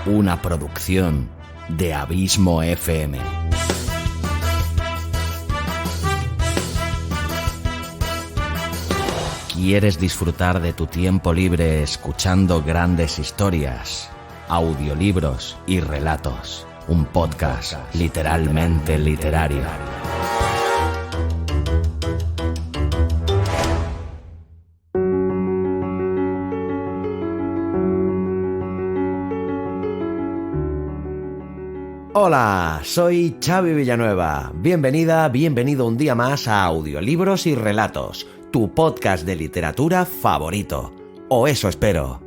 una producción de Abismo FM. ¿Quieres disfrutar de tu tiempo libre escuchando grandes historias, audiolibros y relatos? Un podcast literalmente literario. Hola, soy Xavi Villanueva. Bienvenido un día más a Audiolibros y Relatos, tu podcast de literatura favorito. O eso espero.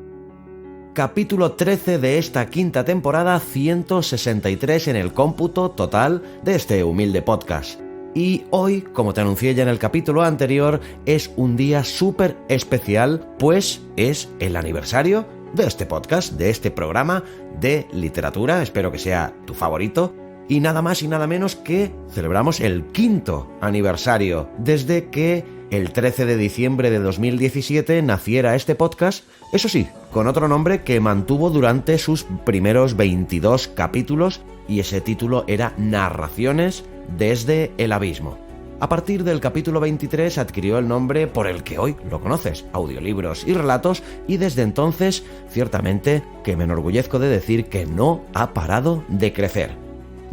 Capítulo 13 de esta quinta temporada, 163 en el cómputo total de este humilde podcast. Y hoy, como te anuncié ya en el capítulo anterior, es un día súper especial, pues es el aniversario de este podcast, de este programa de literatura, espero que sea tu favorito, y nada más y nada menos que celebramos el quinto aniversario desde que el 13 de diciembre de 2017 naciera este podcast, eso sí, con otro nombre que mantuvo durante sus primeros 22 capítulos, y ese título era Narraciones desde el Abismo. A partir del capítulo 23 adquirió el nombre por el que hoy lo conoces, Audiolibros y Relatos, y desde entonces, ciertamente, que me enorgullezco de decir que no ha parado de crecer.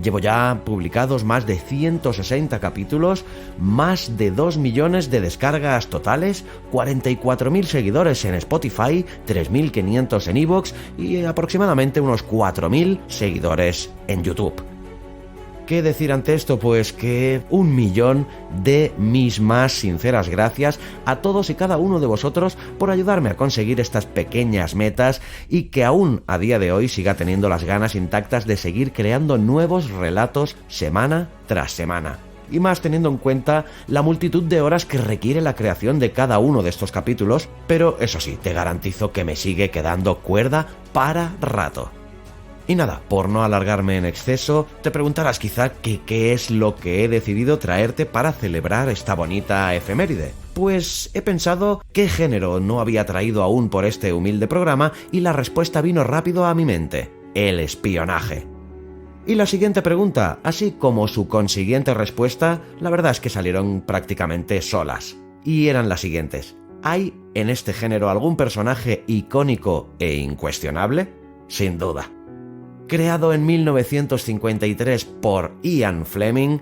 Llevo ya publicados más de 160 capítulos, más de 2 millones de descargas totales, 44.000 seguidores en Spotify, 3.500 en iVoox y aproximadamente unos 4.000 seguidores en YouTube. ¿Qué decir ante esto? Pues que 1 millón de mis más sinceras gracias a todos y cada uno de vosotros por ayudarme a conseguir estas pequeñas metas y que aún a día de hoy siga teniendo las ganas intactas de seguir creando nuevos relatos semana tras semana. Y más teniendo en cuenta la multitud de horas que requiere la creación de cada uno de estos capítulos, pero eso sí, te garantizo que me sigue quedando cuerda para rato. Y nada, por no alargarme en exceso, te preguntarás quizá qué es lo que he decidido traerte para celebrar esta bonita efeméride. Pues he pensado qué género no había traído aún por este humilde programa y la respuesta vino rápido a mi mente: el espionaje. Y la siguiente pregunta, así como su consiguiente respuesta, la verdad es que salieron prácticamente solas. Y eran las siguientes: ¿hay en este género algún personaje icónico e incuestionable? Sin duda. Creado en 1953 por Ian Fleming,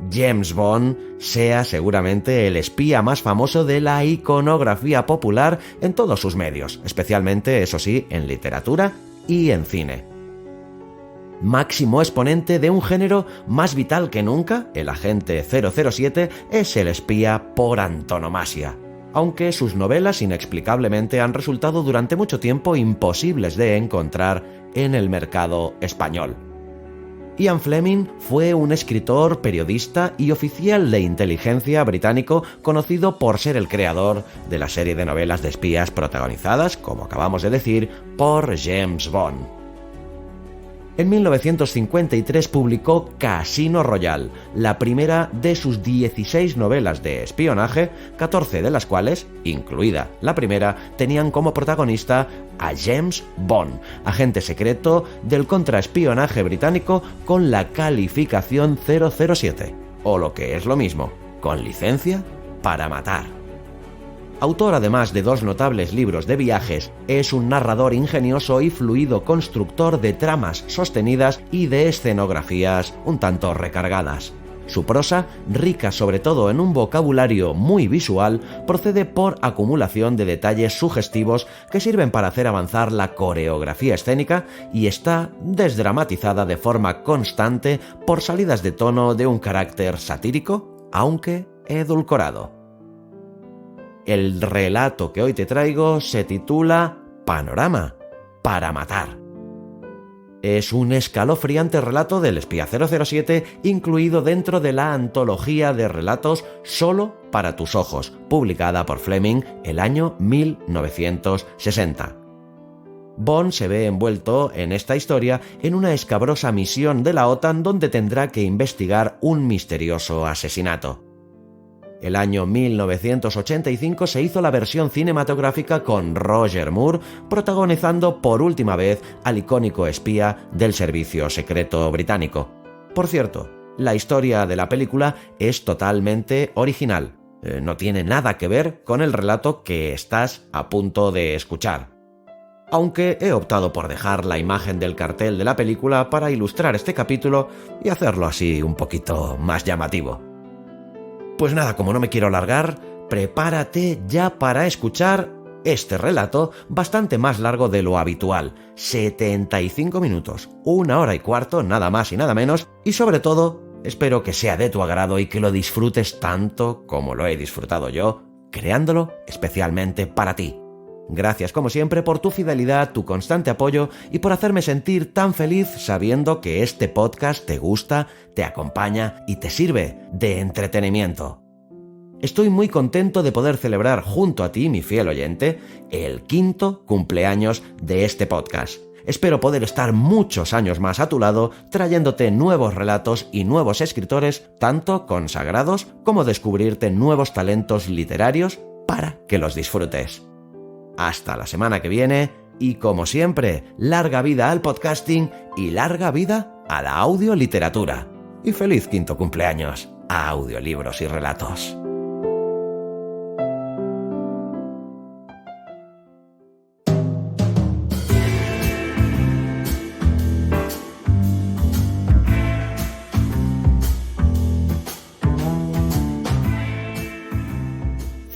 James Bond sea seguramente el espía más famoso de la iconografía popular en todos sus medios, especialmente, eso sí, en literatura y en cine. Máximo exponente de un género más vital que nunca, el agente 007 es el espía por antonomasia, aunque sus novelas inexplicablemente han resultado durante mucho tiempo imposibles de encontrar en el mercado español. Ian Fleming fue un escritor, periodista y oficial de inteligencia británico conocido por ser el creador de la serie de novelas de espías protagonizadas, como acabamos de decir, por James Bond. En 1953 publicó Casino Royale, la primera de sus 16 novelas de espionaje, 14 de las cuales, incluida la primera, tenían como protagonista a James Bond, agente secreto del contraespionaje británico con la calificación 007, o lo que es lo mismo, con licencia para matar. Autor además de 2 notables libros de viajes, es un narrador ingenioso y fluido constructor de tramas sostenidas y de escenografías un tanto recargadas. Su prosa, rica sobre todo en un vocabulario muy visual, procede por acumulación de detalles sugestivos que sirven para hacer avanzar la coreografía escénica y está desdramatizada de forma constante por salidas de tono de un carácter satírico, aunque edulcorado. El relato que hoy te traigo se titula Panorama para matar. Es un escalofriante relato del espía 007 incluido dentro de la antología de relatos Solo para tus ojos, publicada por Fleming el año 1960. Bond se ve envuelto en esta historia en una escabrosa misión de la OTAN donde tendrá que investigar un misterioso asesinato. El año 1985 se hizo la versión cinematográfica con Roger Moore protagonizando por última vez al icónico espía del servicio secreto británico. Por cierto, la historia de la película es totalmente original. No tiene nada que ver con el relato que estás a punto de escuchar. Aunque he optado por dejar la imagen del cartel de la película para ilustrar este capítulo y hacerlo así un poquito más llamativo. Pues nada, como no me quiero alargar, prepárate ya para escuchar este relato bastante más largo de lo habitual, 75 minutos, 1 hora y cuarto, nada más y nada menos, y sobre todo, espero que sea de tu agrado y que lo disfrutes tanto como lo he disfrutado yo, creándolo especialmente para ti. Gracias como siempre por tu fidelidad, tu constante apoyo y por hacerme sentir tan feliz sabiendo que este podcast te gusta, te acompaña y te sirve de entretenimiento. Estoy muy contento de poder celebrar junto a ti, mi fiel oyente, el 5º cumpleaños de este podcast. Espero poder estar muchos años más a tu lado, trayéndote nuevos relatos y nuevos escritores, tanto consagrados como descubrirte nuevos talentos literarios para que los disfrutes. Hasta la semana que viene y, como siempre, larga vida al podcasting y larga vida a la audioliteratura. Y feliz 5º cumpleaños a Audiolibros y Relatos.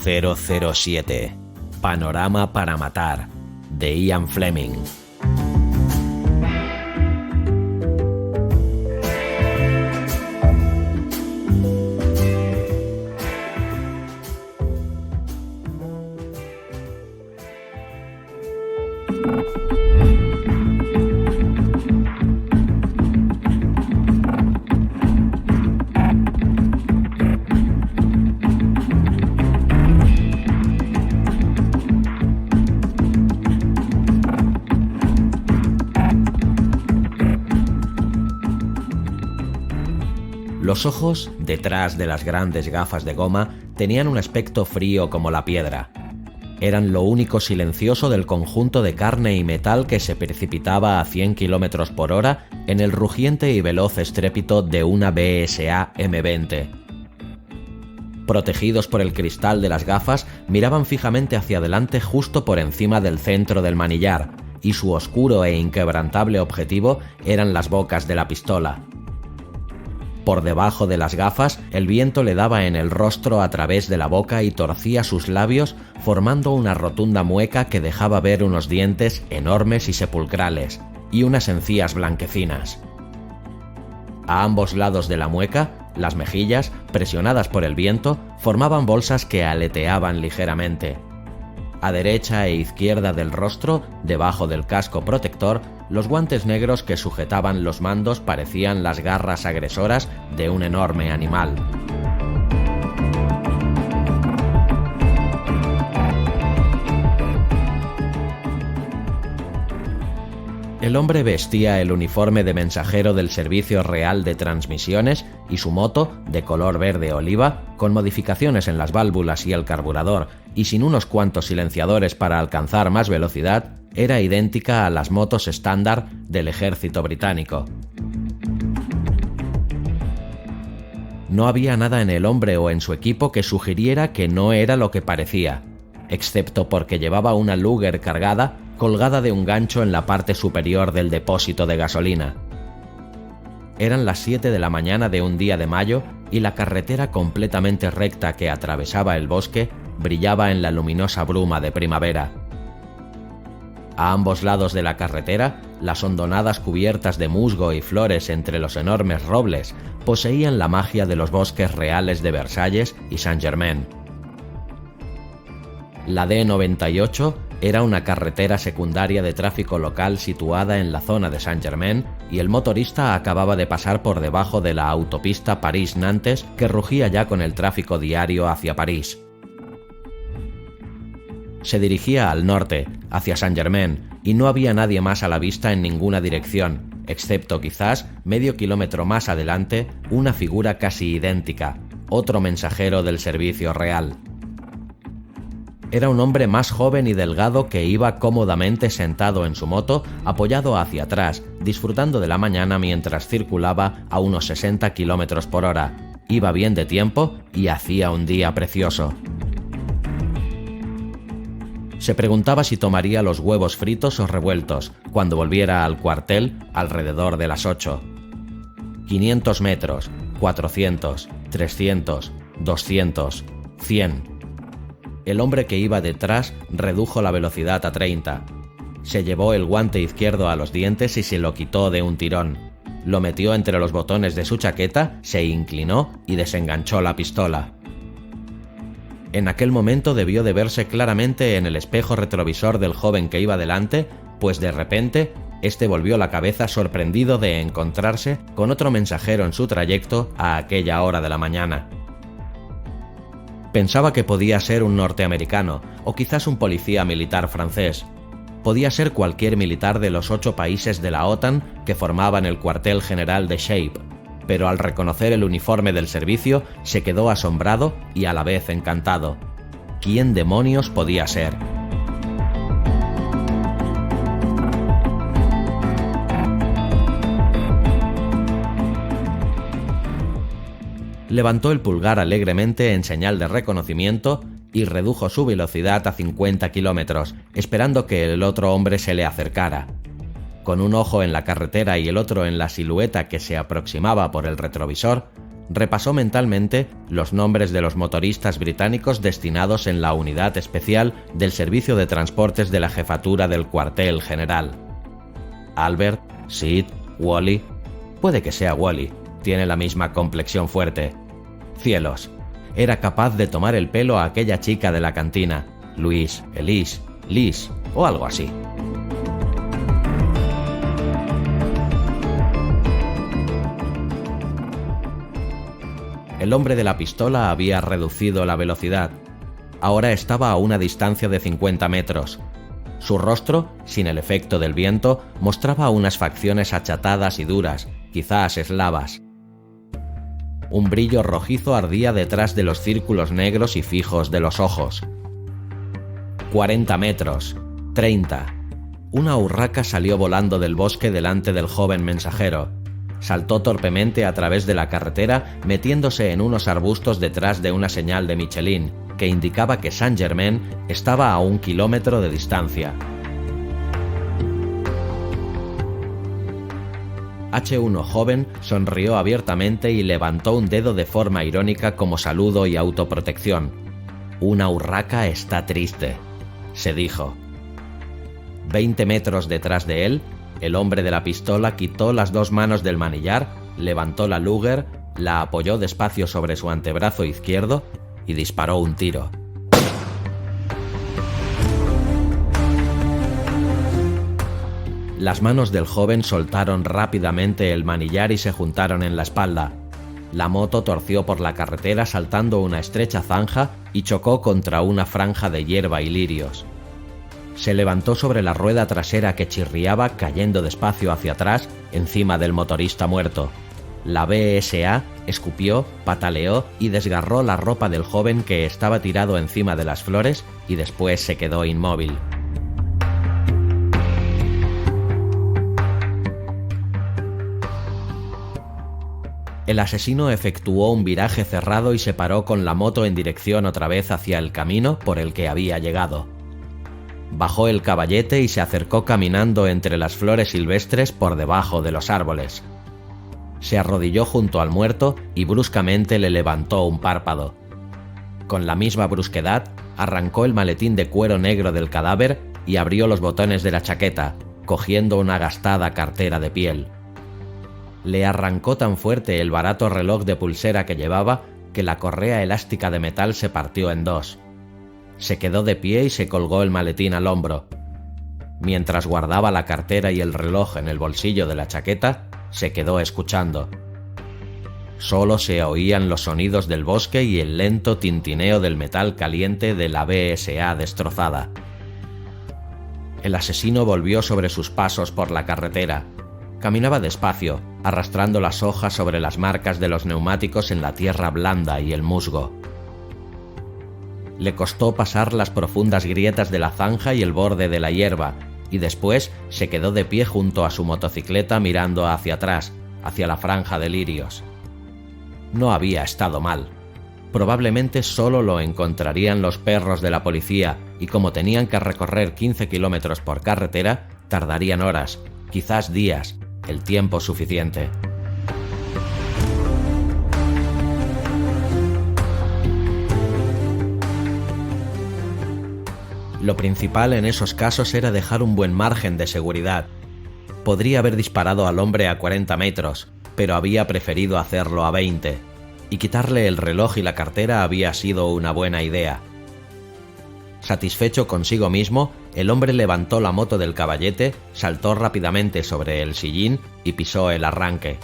...007... Panorama para matar, de Ian Fleming. Los ojos, detrás de las grandes gafas de goma, tenían un aspecto frío como la piedra. Eran lo único silencioso del conjunto de carne y metal que se precipitaba a 100 km por hora en el rugiente y veloz estrépito de una BSA M20. Protegidos por el cristal de las gafas, miraban fijamente hacia adelante justo por encima del centro del manillar, y su oscuro e inquebrantable objetivo eran las bocas de la pistola. Por debajo de las gafas, el viento le daba en el rostro a través de la boca y torcía sus labios, formando una rotunda mueca que dejaba ver unos dientes enormes y sepulcrales, y unas encías blanquecinas. A ambos lados de la mueca, las mejillas, presionadas por el viento, formaban bolsas que aleteaban ligeramente. A derecha e izquierda del rostro, debajo del casco protector, los guantes negros que sujetaban los mandos parecían las garras agresoras de un enorme animal. El hombre vestía el uniforme de mensajero del Servicio Real de Transmisiones y su moto, de color verde oliva, con modificaciones en las válvulas y el carburador, y sin unos cuantos silenciadores para alcanzar más velocidad, era idéntica a las motos estándar del ejército británico. No había nada en el hombre o en su equipo que sugiriera que no era lo que parecía, excepto porque llevaba una Luger cargada colgada de un gancho en la parte superior del depósito de gasolina. Eran las 7 de la mañana de un día de mayo y la carretera completamente recta que atravesaba el bosque brillaba en la luminosa bruma de primavera. A ambos lados de la carretera, las hondonadas cubiertas de musgo y flores entre los enormes robles poseían la magia de los bosques reales de Versalles y Saint-Germain. La D98 era una carretera secundaria de tráfico local situada en la zona de Saint-Germain y el motorista acababa de pasar por debajo de la autopista París-Nantes que rugía ya con el tráfico diario hacia París. Se dirigía al norte, hacia Saint-Germain, y no había nadie más a la vista en ninguna dirección, excepto quizás medio kilómetro más adelante una figura casi idéntica, otro mensajero del servicio real. Era un hombre más joven y delgado que iba cómodamente sentado en su moto, apoyado hacia atrás, disfrutando de la mañana mientras circulaba a unos 60 km por hora. Iba bien de tiempo y hacía un día precioso. Se preguntaba si tomaría los huevos fritos o revueltos cuando volviera al cuartel alrededor de las 8. 500 metros, 400, 300, 200, 100... El hombre que iba detrás redujo la velocidad a 30. Se llevó el guante izquierdo a los dientes y se lo quitó de un tirón. Lo metió entre los botones de su chaqueta, se inclinó y desenganchó la pistola. En aquel momento debió de verse claramente en el espejo retrovisor del joven que iba delante, pues de repente, este volvió la cabeza sorprendido de encontrarse con otro mensajero en su trayecto a aquella hora de la mañana. Pensaba que podía ser un norteamericano o quizás un policía militar francés. Podía ser cualquier militar de los 8 países de la OTAN que formaban el cuartel general de Shape, pero al reconocer el uniforme del servicio se quedó asombrado y a la vez encantado. ¿Quién demonios podía ser? Levantó el pulgar alegremente en señal de reconocimiento y redujo su velocidad a 50 kilómetros, esperando que el otro hombre se le acercara. Con un ojo en la carretera y el otro en la silueta que se aproximaba por el retrovisor, repasó mentalmente los nombres de los motoristas británicos destinados en la unidad especial del Servicio de Transportes de la Jefatura del Cuartel General. Albert, Sid, Wally. Puede que sea Wally, tiene la misma complexión fuerte. Cielos, era capaz de tomar el pelo a aquella chica de la cantina, Louise, Elise, Liz o algo así. El hombre de la pistola había reducido la velocidad. Ahora estaba a una distancia de 50 metros. Su rostro, sin el efecto del viento, mostraba unas facciones achatadas y duras, quizás eslavas. Un brillo rojizo ardía detrás de los círculos negros y fijos de los ojos. 40 metros, 30. Una urraca salió volando del bosque delante del joven mensajero. Saltó torpemente a través de la carretera, metiéndose en unos arbustos detrás de una señal de Michelin, que indicaba que Saint-Germain estaba a 1 kilómetro de distancia. H1 joven sonrió abiertamente y levantó un dedo de forma irónica como saludo y autoprotección. Una urraca está triste, se dijo. 20 metros detrás de él, el hombre de la pistola quitó las 2 manos del manillar, levantó la Luger, la apoyó despacio sobre su antebrazo izquierdo y disparó un tiro. Las manos del joven soltaron rápidamente el manillar y se juntaron en la espalda. La moto torció por la carretera saltando una estrecha zanja y chocó contra una franja de hierba y lirios. Se levantó sobre la rueda trasera que chirriaba, cayendo despacio hacia atrás encima del motorista muerto. La BSA escupió, pataleó y desgarró la ropa del joven que estaba tirado encima de las flores y después se quedó inmóvil. El asesino efectuó un viraje cerrado y se paró con la moto en dirección otra vez hacia el camino por el que había llegado. Bajó el caballete y se acercó caminando entre las flores silvestres por debajo de los árboles. Se arrodilló junto al muerto y bruscamente le levantó un párpado. Con la misma brusquedad, arrancó el maletín de cuero negro del cadáver y abrió los botones de la chaqueta, cogiendo una gastada cartera de piel. Le arrancó tan fuerte el barato reloj de pulsera que llevaba que la correa elástica de metal se partió en 2. Se quedó de pie y se colgó el maletín al hombro. Mientras guardaba la cartera y el reloj en el bolsillo de la chaqueta, se quedó escuchando. Solo se oían los sonidos del bosque y el lento tintineo del metal caliente de la BSA destrozada. El asesino volvió sobre sus pasos por la carretera. Caminaba despacio, arrastrando las hojas sobre las marcas de los neumáticos en la tierra blanda y el musgo. Le costó pasar las profundas grietas de la zanja y el borde de la hierba, y después se quedó de pie junto a su motocicleta mirando hacia atrás, hacia la franja de lirios. No había estado mal. Probablemente solo lo encontrarían los perros de la policía, y como tenían que recorrer 15 kilómetros por carretera, tardarían horas, quizás días, el tiempo suficiente. Lo principal en esos casos era dejar un buen margen de seguridad. Podría haber disparado al hombre a 40 metros, pero había preferido hacerlo a 20, y quitarle el reloj y la cartera había sido una buena idea. Satisfecho consigo mismo, el hombre levantó la moto del caballete, saltó rápidamente sobre el sillín y pisó el arranque.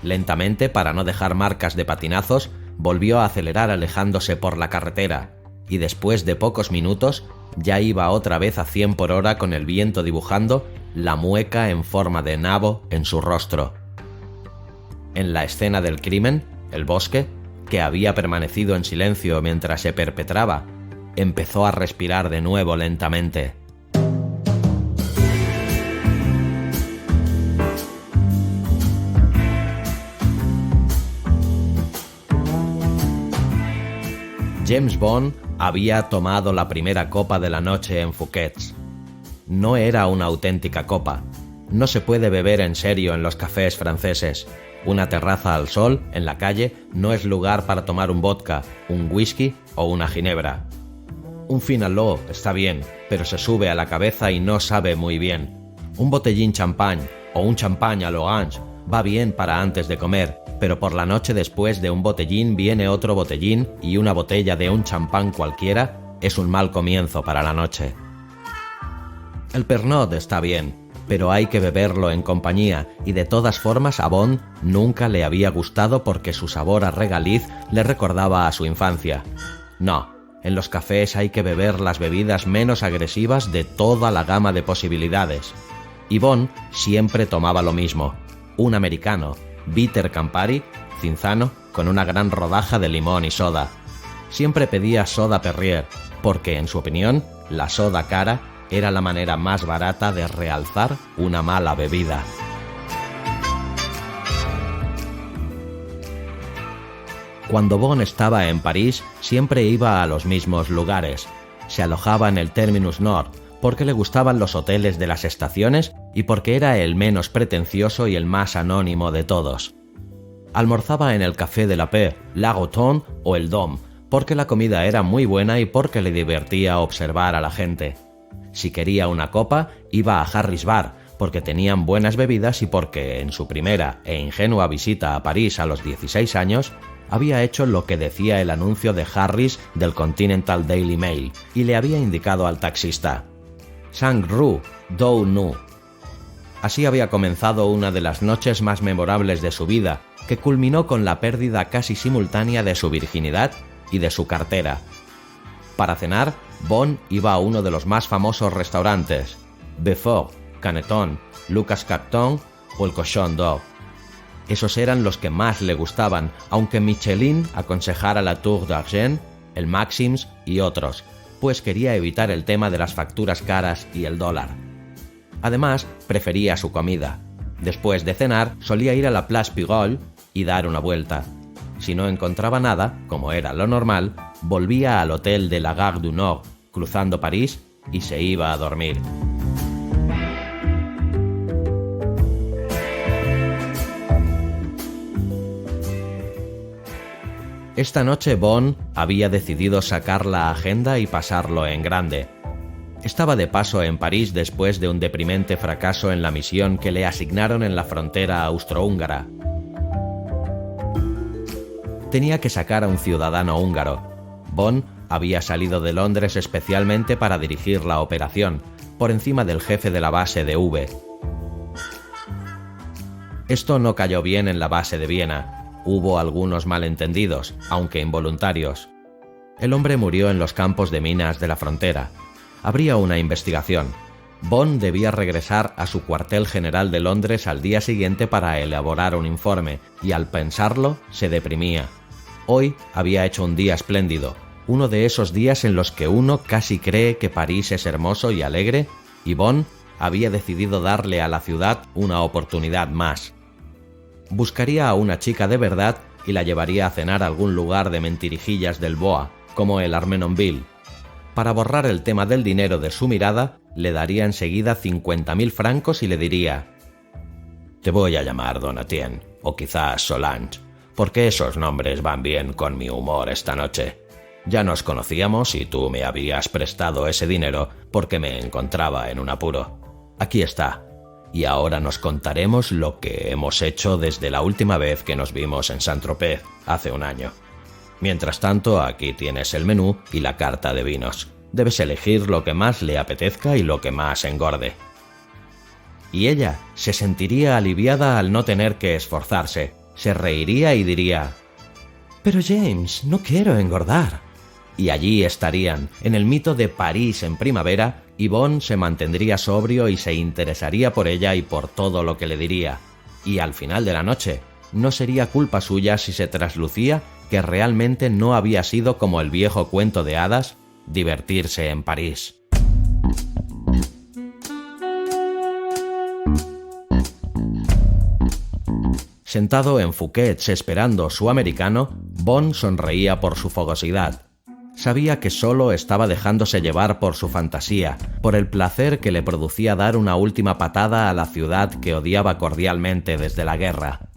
Lentamente, para no dejar marcas de patinazos, volvió a acelerar alejándose por la carretera, y después de pocos minutos ya iba otra vez a 100 por hora con el viento dibujando la mueca en forma de nabo en su rostro. En la escena del crimen, el bosque, que había permanecido en silencio mientras se perpetraba, empezó a respirar de nuevo lentamente. James Bond había tomado la primera copa de la noche en Fouquet's. No era una auténtica copa. No se puede beber en serio en los cafés franceses. Una terraza al sol, en la calle, no es lugar para tomar un vodka, un whisky o una ginebra. Un Finaló está bien, pero se sube a la cabeza y no sabe muy bien. Un botellín champán o un champagne a l'orange va bien para antes de comer, pero por la noche después de un botellín viene otro botellín y una botella de un champán cualquiera es un mal comienzo para la noche. El Pernod está bien, pero hay que beberlo en compañía, y de todas formas a Bond nunca le había gustado porque su sabor a regaliz le recordaba a su infancia. No, en los cafés hay que beber las bebidas menos agresivas de toda la gama de posibilidades. Y Bond siempre tomaba lo mismo, un americano, bitter Campari, cinzano, con una gran rodaja de limón y soda. Siempre pedía soda Perrier, porque en su opinión, la soda cara era la manera más barata de realzar una mala bebida. Cuando Bond estaba en París, siempre iba a los mismos lugares. Se alojaba en el Terminus Nord, porque le gustaban los hoteles de las estaciones y porque era el menos pretencioso y el más anónimo de todos. Almorzaba en el Café de la Paix, La Rotonde o el Dôme, porque la comida era muy buena y porque le divertía observar a la gente. Si quería una copa, iba a Harry's Bar, porque tenían buenas bebidas y porque, en su primera e ingenua visita a París a los 16 años, había hecho lo que decía el anuncio de Harry's del Continental Daily Mail y le había indicado al taxista: Saint-Rue, Dou-Nou. Así había comenzado una de las noches más memorables de su vida, que culminó con la pérdida casi simultánea de su virginidad y de su cartera. Para cenar, Bond iba a uno de los más famosos restaurantes, Beaufort, Caneton, Lucas Carton o el Cochon d'Or. Esos eran los que más le gustaban, aunque Michelin aconsejara la Tour d'Argent, el Maxims y otros, pues quería evitar el tema de las facturas caras y el dólar. Además, prefería su comida. Después de cenar, solía ir a la Place Pigalle y dar una vuelta. Si no encontraba nada, como era lo normal, volvía al hotel de la Gare du Nord, cruzando París, y se iba a dormir. Esta noche Bond había decidido sacar la agenda y pasarlo en grande. Estaba de paso en París después de un deprimente fracaso en la misión que le asignaron en la frontera austrohúngara. Tenía que sacar a un ciudadano húngaro. Bond había salido de Londres especialmente para dirigir la operación, por encima del jefe de la base de V. Esto no cayó bien en la base de Viena. Hubo algunos malentendidos, aunque involuntarios. El hombre murió en los campos de minas de la frontera. Habría una investigación. Bond debía regresar a su cuartel general de Londres al día siguiente para elaborar un informe, y al pensarlo se deprimía. Hoy había hecho un día espléndido, uno de esos días en los que uno casi cree que París es hermoso y alegre, y Bond había decidido darle a la ciudad una oportunidad más. Buscaría a una chica de verdad y la llevaría a cenar a algún lugar de mentirijillas del Bois, como el Armenonville. Para borrar el tema del dinero de su mirada, le daría enseguida 50.000 francos y le diría: «Te voy a llamar Donatien, o quizás Solange, porque esos nombres van bien con mi humor esta noche. Ya nos conocíamos y tú me habías prestado ese dinero porque me encontraba en un apuro. Aquí está, y ahora nos contaremos lo que hemos hecho desde la última vez que nos vimos en Saint-Tropez, hace un año. Mientras tanto, aquí tienes el menú y la carta de vinos. Debes elegir lo que más le apetezca y lo que más engorde». Y ella se sentiría aliviada al no tener que esforzarse. Se reiría y diría: «Pero James, no quiero engordar». Y allí estarían, en el mito de París en primavera, y Bond se mantendría sobrio y se interesaría por ella y por todo lo que le diría. Y al final de la noche, no sería culpa suya si se traslucía que realmente no había sido como el viejo cuento de hadas, divertirse en París. Sentado en Fouquet's esperando su americano, Bond sonreía por su fogosidad. Sabía que solo estaba dejándose llevar por su fantasía, por el placer que le producía dar una última patada a la ciudad que odiaba cordialmente desde la guerra.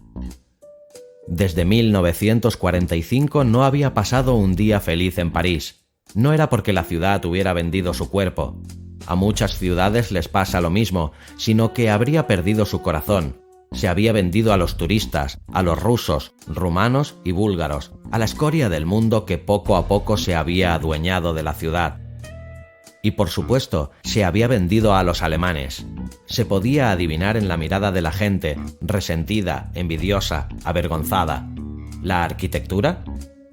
Desde 1945 no había pasado un día feliz en París. No era porque la ciudad hubiera vendido su cuerpo. A muchas ciudades les pasa lo mismo, sino que habría perdido su corazón. Se había vendido a los turistas, a los rusos, rumanos y búlgaros, a la escoria del mundo que poco a poco se había adueñado de la ciudad. Y por supuesto, se había vendido a los alemanes. Se podía adivinar en la mirada de la gente, resentida, envidiosa, avergonzada. ¿La arquitectura?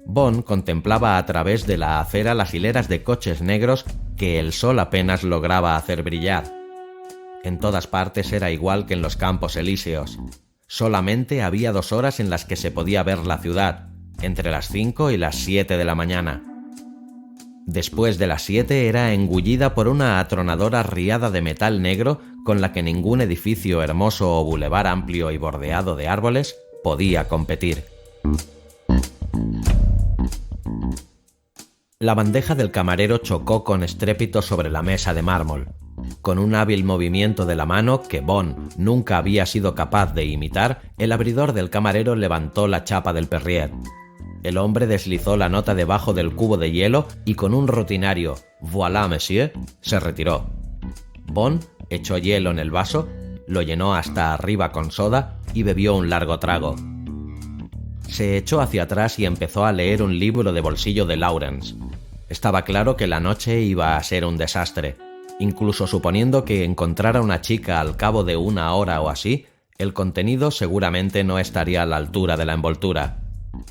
Bond contemplaba a través de la acera las hileras de coches negros que el sol apenas lograba hacer brillar. En todas partes era igual que en los Campos Elíseos. Solamente había 2 horas en las que se podía ver la ciudad, entre las 5 y las 7 de la mañana. Después de las 7 era engullida por una atronadora riada de metal negro con la que ningún edificio hermoso o bulevar amplio y bordeado de árboles podía competir. La bandeja del camarero chocó con estrépito sobre la mesa de mármol. Con un hábil movimiento de la mano que Bond nunca había sido capaz de imitar, el abridor del camarero levantó la chapa del Perrier. El hombre deslizó la nota debajo del cubo de hielo y con un rutinario «Voilà, monsieur», se retiró. Bond echó hielo en el vaso, lo llenó hasta arriba con soda y bebió un largo trago. Se echó hacia atrás y empezó a leer un libro de bolsillo de Lawrence. Estaba claro que la noche iba a ser un desastre. Incluso suponiendo que encontrara una chica al cabo de 1 hora o así, el contenido seguramente no estaría a la altura de la envoltura.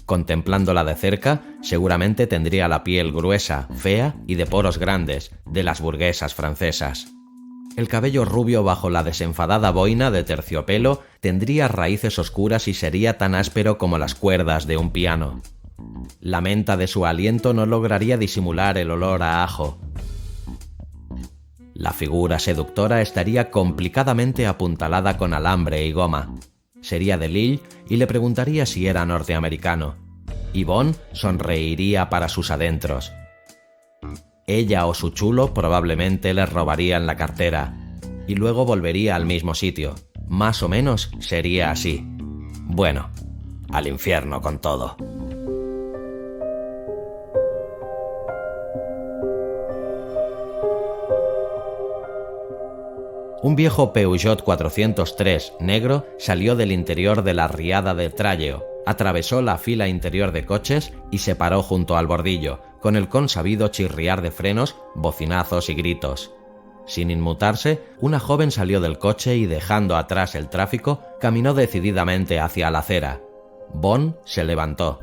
Contemplándola de cerca, seguramente tendría la piel gruesa, fea y de poros grandes, de las burguesas francesas. El cabello rubio bajo la desenfadada boina de terciopelo tendría raíces oscuras y sería tan áspero como las cuerdas de un piano. La menta de su aliento no lograría disimular el olor a ajo. La figura seductora estaría complicadamente apuntalada con alambre y goma. Sería de Lille y le preguntaría si era norteamericano. Y Bond sonreiría para sus adentros. Ella o su chulo probablemente le robarían la cartera. Y luego volvería al mismo sitio. Más o menos sería así. Bueno, al infierno con todo. Un viejo Peugeot 403 negro salió del interior de la riada de Tralleo, atravesó la fila interior de coches y se paró junto al bordillo, con el consabido chirriar de frenos, bocinazos y gritos. Sin inmutarse, una joven salió del coche y, dejando atrás el tráfico, caminó decididamente hacia la acera. Bond se levantó.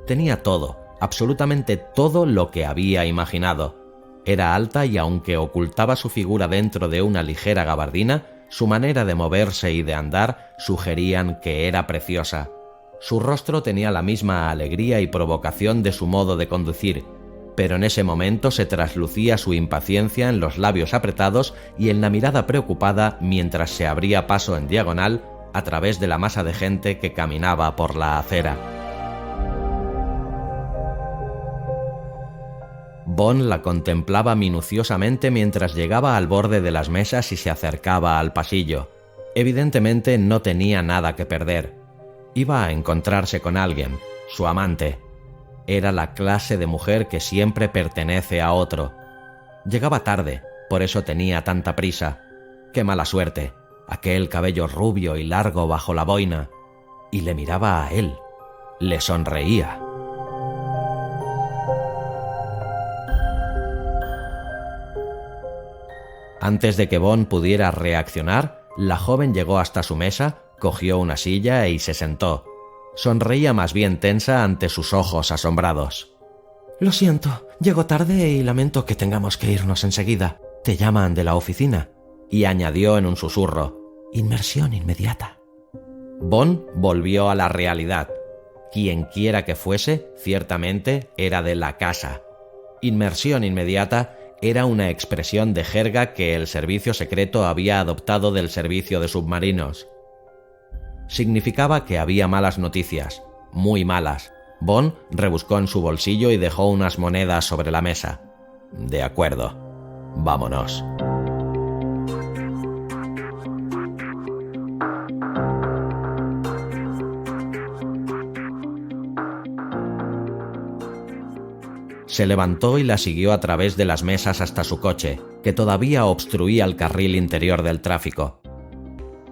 Tenía todo, absolutamente todo lo que había imaginado. Era alta y aunque ocultaba su figura dentro de una ligera gabardina, su manera de moverse y de andar sugerían que era preciosa. Su rostro tenía la misma alegría y provocación de su modo de conducir, pero en ese momento se traslucía su impaciencia en los labios apretados y en la mirada preocupada mientras se abría paso en diagonal a través de la masa de gente que caminaba por la acera. Bond la contemplaba minuciosamente mientras llegaba al borde de las mesas y se acercaba al pasillo. Evidentemente no tenía nada que perder. Iba a encontrarse con alguien, su amante. Era la clase de mujer que siempre pertenece a otro. Llegaba tarde, por eso tenía tanta prisa. ¡Qué mala suerte! Aquel cabello rubio y largo bajo la boina. Y le miraba a él. Le sonreía. Antes de que Bond pudiera reaccionar, la joven llegó hasta su mesa, cogió una silla y se sentó. Sonreía más bien tensa ante sus ojos asombrados. «Lo siento, llego tarde y lamento que tengamos que irnos enseguida. Te llaman de la oficina». Y añadió en un susurro: «Inmersión inmediata». Bond volvió a la realidad. Quienquiera que fuese, ciertamente era de la casa. Inmersión inmediata era una expresión de jerga que el servicio secreto había adoptado del servicio de submarinos. Significaba que había malas noticias, muy malas. Bond rebuscó en su bolsillo y dejó unas monedas sobre la mesa. «De acuerdo. Vámonos». Se levantó y la siguió a través de las mesas hasta su coche, que todavía obstruía el carril interior del tráfico.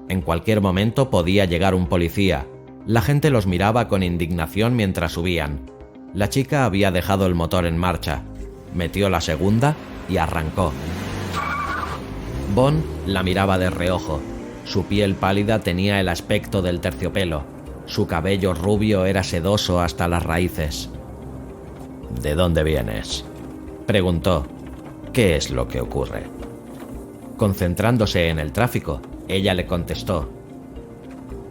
En cualquier momento podía llegar un policía. La gente los miraba con indignación mientras subían. La chica había dejado el motor en marcha, metió la segunda y arrancó. Bond la miraba de reojo. Su piel pálida tenía el aspecto del terciopelo. Su cabello rubio era sedoso hasta las raíces. «¿De dónde vienes?», preguntó. «¿Qué es lo que ocurre?». Concentrándose en el tráfico, ella le contestó: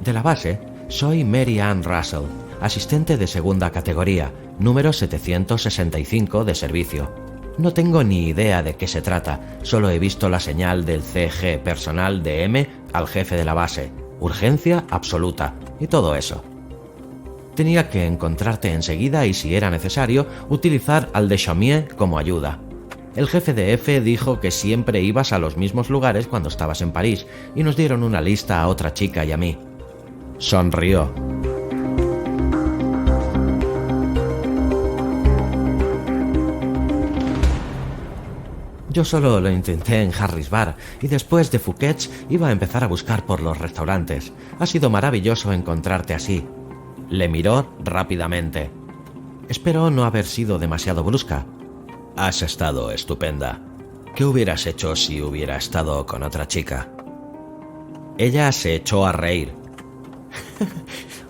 «De la base, soy Mary Ann Russell, asistente de segunda categoría, número 765 de servicio. No tengo ni idea de qué se trata, solo he visto la señal del CG personal de M al jefe de la base, urgencia absoluta y todo eso. Tenía que encontrarte enseguida y, si era necesario, utilizar al de Chaumier como ayuda. El jefe de F dijo que siempre ibas a los mismos lugares cuando estabas en París y nos dieron una lista a otra chica y a mí». Sonrió. «Yo solo lo intenté en Harry's Bar y después de Fouquet's iba a empezar a buscar por los restaurantes. Ha sido maravilloso encontrarte así». Le miró rápidamente. «Espero no haber sido demasiado brusca». «Has estado estupenda. ¿Qué hubieras hecho si hubiera estado con otra chica?». Ella se echó a reír.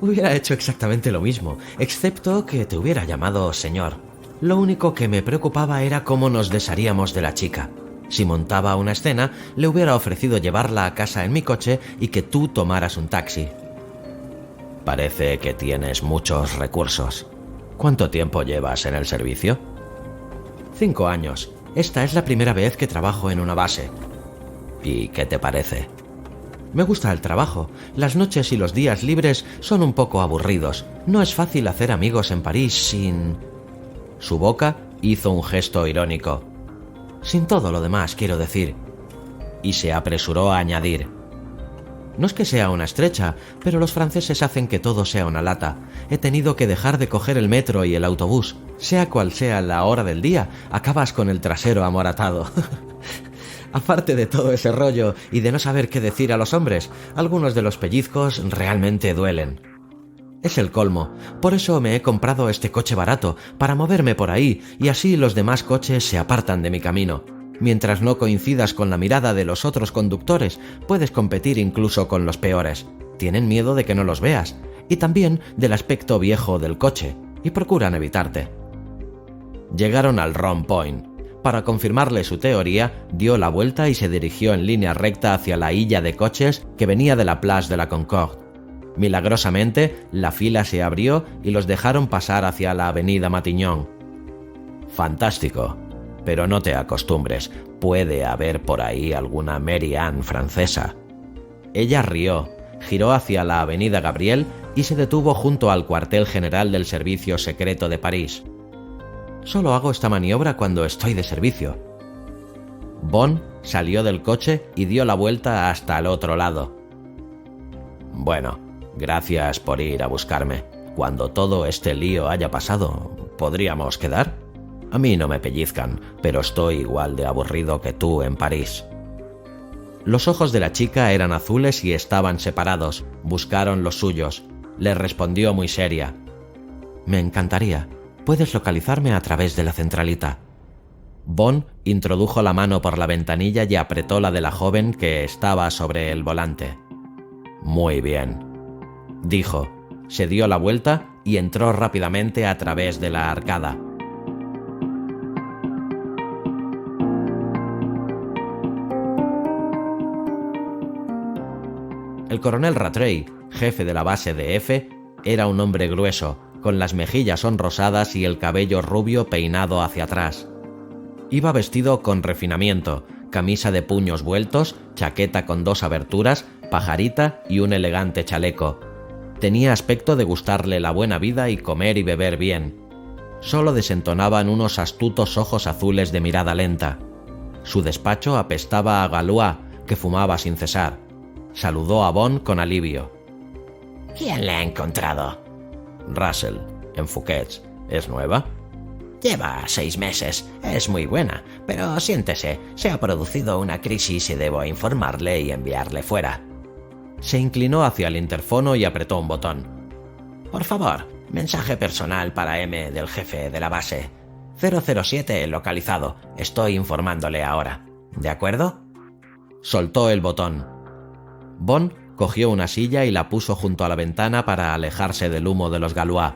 «Hubiera hecho exactamente lo mismo, excepto que te hubiera llamado señor. Lo único que me preocupaba era cómo nos desharíamos de la chica. Si montaba una escena, le hubiera ofrecido llevarla a casa en mi coche y que tú tomaras un taxi». «Parece que tienes muchos recursos. ¿Cuánto tiempo llevas en el servicio?». 5 años. Esta es la primera vez que trabajo en una base». «¿Y qué te parece?». «Me gusta el trabajo. Las noches y los días libres son un poco aburridos. No es fácil hacer amigos en París sin...». Su boca hizo un gesto irónico. «Sin todo lo demás, quiero decir». Y se apresuró a añadir: «No es que sea una estrecha, pero los franceses hacen que todo sea una lata. He tenido que dejar de coger el metro y el autobús. Sea cual sea la hora del día, acabas con el trasero amoratado». Aparte de todo ese rollo y de no saber qué decir a los hombres, algunos de los pellizcos realmente duelen. Es el colmo. Por eso me he comprado este coche barato, para moverme por ahí, y así los demás coches se apartan de mi camino. Mientras no coincidas con la mirada de los otros conductores, puedes competir incluso con los peores. Tienen miedo de que no los veas, y también del aspecto viejo del coche, y procuran evitarte. Llegaron al Rond Point. Para confirmarle su teoría, dio la vuelta y se dirigió en línea recta hacia la illa de coches que venía de la Place de la Concorde. Milagrosamente, la fila se abrió y los dejaron pasar hacia la avenida Matignon. Fantástico, pero no te acostumbres, puede haber por ahí alguna Mary Ann francesa. Ella rió, giró hacia la avenida Gabriel y se detuvo junto al cuartel general del Servicio Secreto de París. Solo hago esta maniobra cuando estoy de servicio. Bond salió del coche y dio la vuelta hasta el otro lado. Bueno, gracias por ir a buscarme. Cuando todo este lío haya pasado, ¿podríamos quedar? A mí no me pellizcan, pero estoy igual de aburrido que tú en París. Los ojos de la chica eran azules y estaban separados. Buscaron los suyos. Le respondió muy seria. Me encantaría. Puedes localizarme a través de la centralita. Bond introdujo la mano por la ventanilla y apretó la de la joven que estaba sobre el volante. Muy bien, dijo. Se dio la vuelta y entró rápidamente a través de la arcada. El coronel Rattray, jefe de la base de F, era un hombre grueso, con las mejillas sonrosadas y el cabello rubio peinado hacia atrás. Iba vestido con refinamiento, camisa de puños vueltos, chaqueta con 2 aberturas, pajarita y un elegante chaleco. Tenía aspecto de gustarle la buena vida y comer y beber bien. Solo desentonaban unos astutos ojos azules de mirada lenta. Su despacho apestaba a Galois, que fumaba sin cesar. Saludó a Bond con alivio. ¿Quién la ha encontrado? Russell, en Fouquet's. ¿Es nueva? Lleva 6 meses. Es muy buena, pero siéntese, se ha producido una crisis y debo informarle y enviarle fuera. Se inclinó hacia el interfono y apretó un botón. Por favor, mensaje personal para M del jefe de la base. 007 localizado. Estoy informándole ahora. ¿De acuerdo? Soltó el botón. Bond cogió una silla y la puso junto a la ventana para alejarse del humo de los Galois.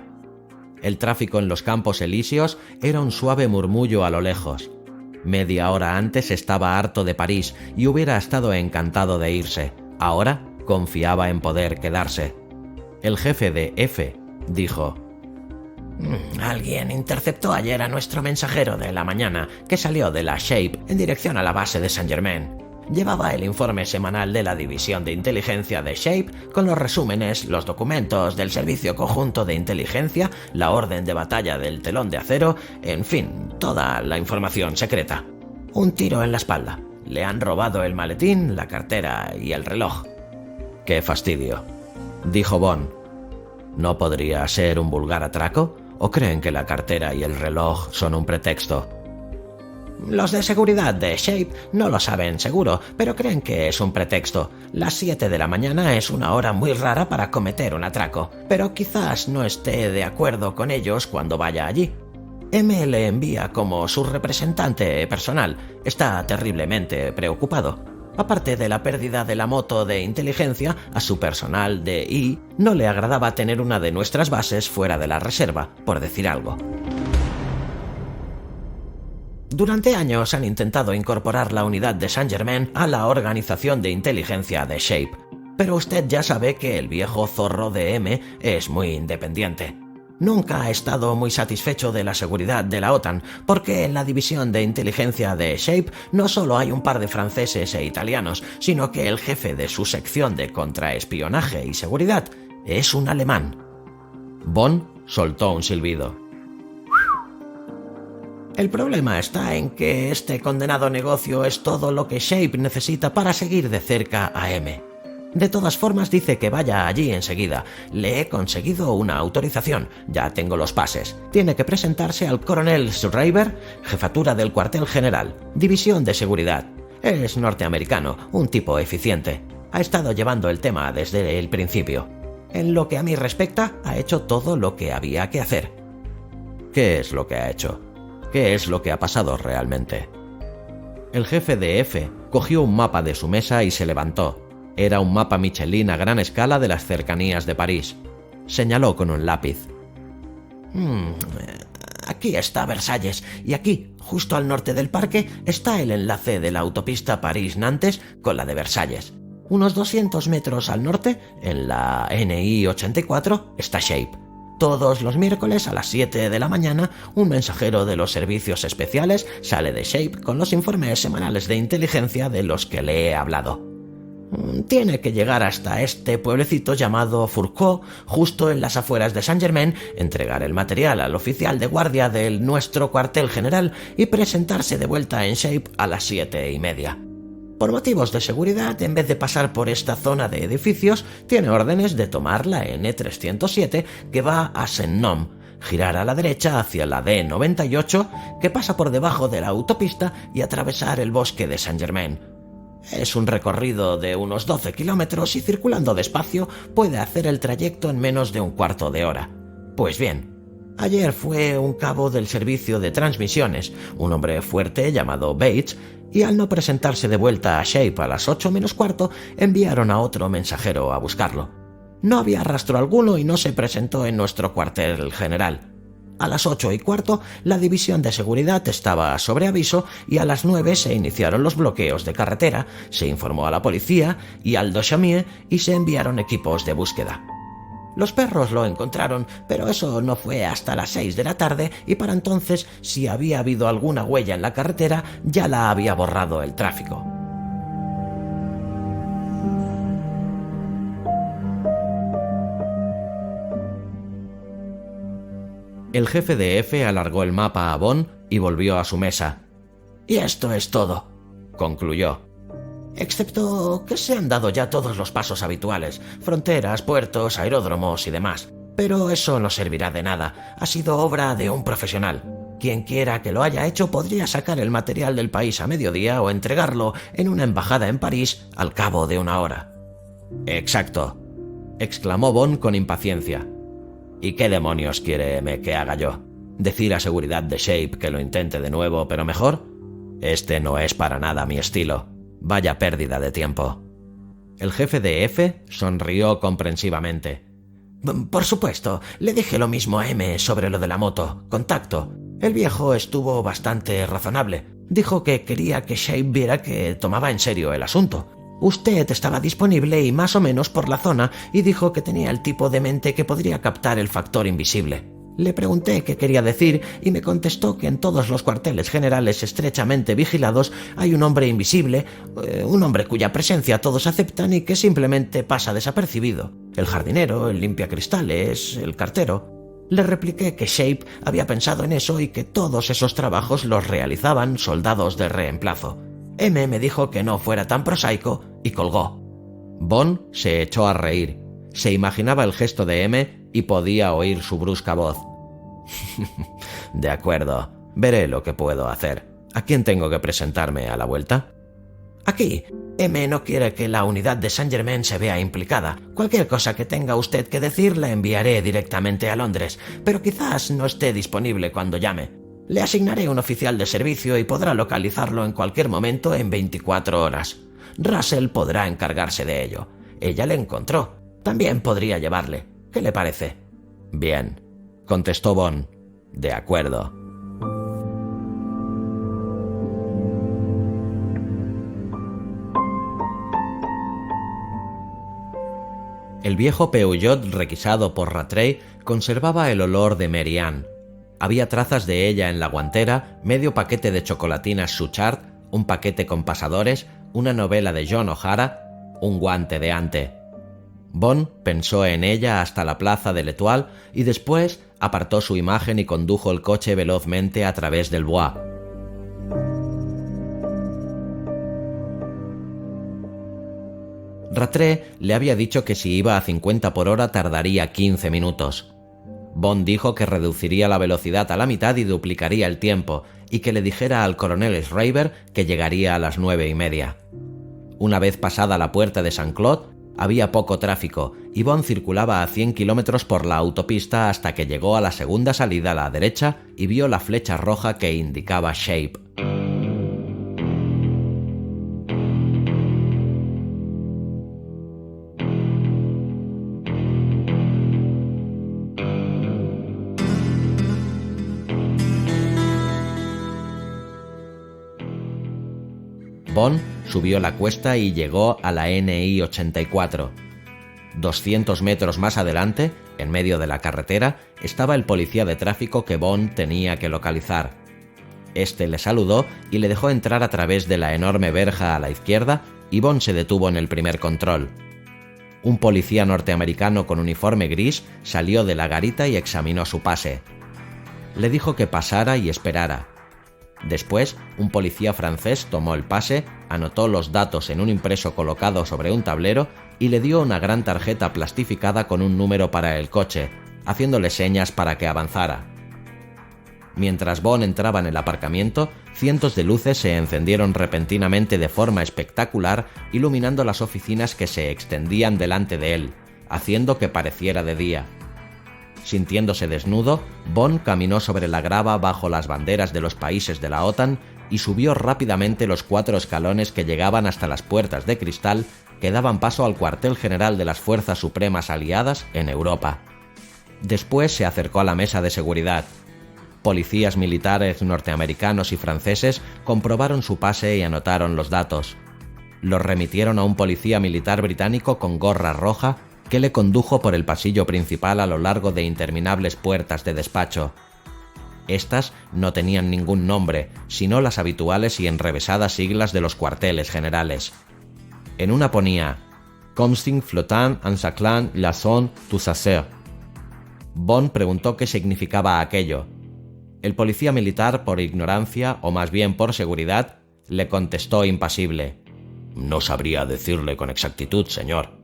El tráfico en los Campos Elíseos era un suave murmullo a lo lejos. Media hora antes estaba harto de París y hubiera estado encantado de irse. Ahora confiaba en poder quedarse. El jefe de F dijo: Alguien interceptó ayer a nuestro mensajero de la mañana, que salió de la Shape en dirección a la base de Saint-Germain. Llevaba el informe semanal de la División de Inteligencia de Shape con los resúmenes, los documentos del Servicio Conjunto de Inteligencia, la orden de batalla del Telón de Acero, en fin, toda la información secreta. Un tiro en la espalda. Le han robado el maletín, la cartera y el reloj. ¡Qué fastidio!, dijo Bond. ¿No podría ser un vulgar atraco? ¿O creen que la cartera y el reloj son un pretexto? Los de seguridad de Shape no lo saben seguro, pero creen que es un pretexto. Las 7 de la mañana es una hora muy rara para cometer un atraco, pero quizás no esté de acuerdo con ellos cuando vaya allí. M le envía como su representante personal. Está terriblemente preocupado. Aparte de la pérdida de la moto de inteligencia, a su personal de I no le agradaba tener una de nuestras bases fuera de la reserva, por decir algo. Durante años han intentado incorporar la unidad de Saint-Germain a la organización de inteligencia de Shape, pero usted ya sabe que el viejo zorro de M es muy independiente. Nunca ha estado muy satisfecho de la seguridad de la OTAN, porque en la división de inteligencia de Shape no solo hay un par de franceses e italianos, sino que el jefe de su sección de contraespionaje y seguridad es un alemán. Bond soltó un silbido. El problema está en que este condenado negocio es todo lo que Shape necesita para seguir de cerca a M. De todas formas dice que vaya allí enseguida. Le he conseguido una autorización, ya tengo los pases. Tiene que presentarse al coronel Schreiber, jefatura del cuartel general, división de seguridad. Es norteamericano, un tipo eficiente. Ha estado llevando el tema desde el principio. En lo que a mí respecta, ha hecho todo lo que había que hacer. ¿Qué es lo que ha hecho? ¿Qué es lo que ha pasado realmente? El jefe de F cogió un mapa de su mesa y se levantó. Era un mapa Michelin a gran escala de las cercanías de París. Señaló con un lápiz. Aquí está Versalles y aquí, Justo al norte del parque está el enlace de la autopista París-Nantes con la de Versalles. Unos 200 metros al norte, en la NI 84, está Shape. Todos los miércoles a las 7 de la mañana, un mensajero de los servicios especiales sale de Shape con los informes semanales de inteligencia de los que le he hablado. Tiene que llegar hasta este pueblecito llamado Fourcault, justo en las afueras de Saint-Germain, entregar el material al oficial de guardia de nuestro cuartel general y presentarse de vuelta en Shape a las 7:30. Por motivos de seguridad, en vez de pasar por esta zona de edificios, tiene órdenes de tomar la N307 que va a Saint-Nom, girar a la derecha hacia la D98 que pasa por debajo de la autopista y atravesar el bosque de Saint-Germain. Es un recorrido de unos 12 kilómetros y circulando despacio puede hacer el trayecto en menos de un cuarto de hora. Pues bien, ayer fue un cabo del servicio de transmisiones, un hombre fuerte llamado Bates, y al no presentarse de vuelta a Shape a las 8 menos cuarto, enviaron a otro mensajero a buscarlo. No había rastro alguno y no se presentó en nuestro cuartel general. A las 8:15, la división de seguridad estaba sobre aviso y a las 9 se iniciaron los bloqueos de carretera, se informó a la policía y al Dochamier y se enviaron equipos de búsqueda. Los perros lo encontraron, pero eso no fue hasta las 6 de la tarde y para entonces, si había habido alguna huella en la carretera, ya la había borrado el tráfico. El jefe de F alargó el mapa a Bond y volvió a su mesa. Y esto es todo, concluyó. Excepto que se han dado ya todos los pasos habituales, fronteras, puertos, aeródromos y demás. Pero eso no servirá de nada, ha sido obra de un profesional. Quien quiera que lo haya hecho podría sacar el material del país a mediodía o entregarlo en una embajada en París al cabo de una hora. Exacto, exclamó Bond con impaciencia. ¿Y qué demonios quiere M que haga yo? ¿Decir a seguridad de Shape que lo intente de nuevo, pero mejor? Este no es para nada mi estilo. Vaya pérdida de tiempo. El jefe de F sonrió comprensivamente. Por supuesto, le dije lo mismo a M sobre lo de la moto, contacto. El viejo estuvo bastante razonable. Dijo que quería que Shape viera que tomaba en serio el asunto. Usted estaba disponible y más o menos por la zona y dijo que tenía el tipo de mente que podría captar el factor invisible. Le pregunté qué quería decir y me contestó que en todos los cuarteles generales estrechamente vigilados hay un hombre invisible, un hombre cuya presencia todos aceptan y que simplemente pasa desapercibido. El jardinero, el limpiacristales, el cartero. Le repliqué que Shape había pensado en eso y que todos esos trabajos los realizaban soldados de reemplazo. M me dijo que no fuera tan prosaico y colgó. Bond se echó a reír. Se imaginaba el gesto de M y podía oír su brusca voz. De acuerdo, veré lo que puedo hacer. ¿A quién tengo que presentarme a la vuelta? Aquí. M no quiere que la unidad de Saint-Germain se vea implicada. Cualquier cosa que tenga usted que decir la enviaré directamente a Londres, pero quizás no esté disponible cuando llame. Le asignaré un oficial de servicio y podrá localizarlo en cualquier momento en 24 horas. Russell podrá encargarse de ello. Ella le encontró. También podría llevarle. ¿Qué le parece? Bien, contestó Bond. De acuerdo. El viejo Peugeot requisado por Rattray conservaba el olor de Mary Ann. Había trazas de ella en la guantera, medio paquete de chocolatinas Suchard, un paquete con pasadores, una novela de John O'Hara, un guante de ante. Bond pensó en ella hasta la plaza de l'Étoile y después apartó su imagen y condujo el coche velozmente a través del Bois. Rattray le había dicho que si iba a 50 por hora tardaría 15 minutos. Bond dijo que reduciría la velocidad a la mitad y duplicaría el tiempo, y que le dijera al coronel Schreiber que llegaría a las 9:30. Una vez pasada la puerta de Saint-Cloud, había poco tráfico y Bond circulaba a 100 kilómetros por la autopista hasta que llegó a la segunda salida a la derecha y vio la flecha roja que indicaba Shape. Bond subió la cuesta y llegó a la NI 84. 200 metros más adelante, en medio de la carretera, estaba el policía de tráfico que Bond tenía que localizar. Este le saludó y le dejó entrar a través de la enorme verja a la izquierda y Bond se detuvo en el primer control. Un policía norteamericano con uniforme gris salió de la garita y examinó su pase. Le dijo que pasara y esperara. Después, un policía francés tomó el pase, anotó los datos en un impreso colocado sobre un tablero y le dio una gran tarjeta plastificada con un número para el coche, haciéndole señas para que avanzara. Mientras Bond entraba en el aparcamiento, cientos de luces se encendieron repentinamente de forma espectacular, iluminando las oficinas que se extendían delante de él, haciendo que pareciera de día. Sintiéndose desnudo, Bond caminó sobre la grava bajo las banderas de los países de la OTAN y subió rápidamente los 4 escalones que llegaban hasta las puertas de cristal que daban paso al cuartel general de las Fuerzas Supremas Aliadas en Europa. Después se acercó a la mesa de seguridad. Policías militares norteamericanos y franceses comprobaron su pase y anotaron los datos. Los remitieron a un policía militar británico con gorra roja que le condujo por el pasillo principal a lo largo de interminables puertas de despacho. Estas no tenían ningún nombre, sino las habituales y enrevesadas siglas de los cuarteles generales. En una ponía «Comsting flottant en saclant la zone du chasseur». Bond preguntó qué significaba aquello. El policía militar, por ignorancia, o más bien por seguridad, le contestó impasible. «No sabría decirle con exactitud, señor».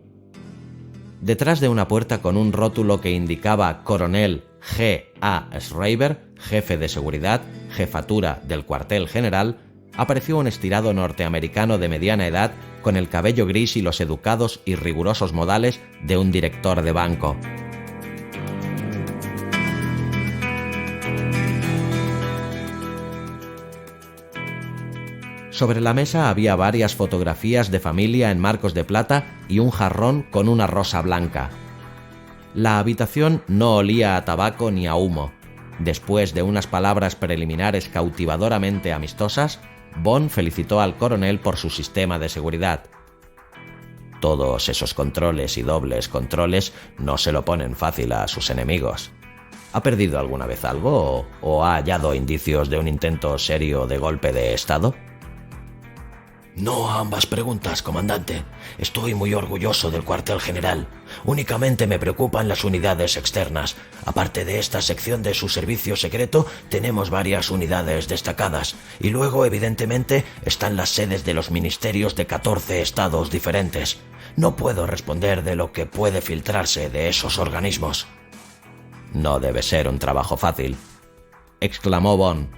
Detrás de una puerta con un rótulo que indicaba Coronel G. A. Schreiber, jefe de seguridad, jefatura del cuartel general, apareció un estirado norteamericano de mediana edad con el cabello gris y los educados y rigurosos modales de un director de banco. Sobre la mesa había varias fotografías de familia en marcos de plata y un jarrón con una rosa blanca. La habitación no olía a tabaco ni a humo. Después de unas palabras preliminares cautivadoramente amistosas, Bond felicitó al coronel por su sistema de seguridad. Todos esos controles y dobles controles no se lo ponen fácil a sus enemigos. ¿Ha perdido alguna vez algo o ha hallado indicios de un intento serio de golpe de Estado? No a ambas preguntas, comandante. Estoy muy orgulloso del cuartel general. Únicamente me preocupan las unidades externas. Aparte de esta sección de su servicio secreto, tenemos varias unidades destacadas. Y luego, evidentemente, están las sedes de los ministerios de 14 estados diferentes. No puedo responder de lo que puede filtrarse de esos organismos. No debe ser un trabajo fácil, exclamó Bond.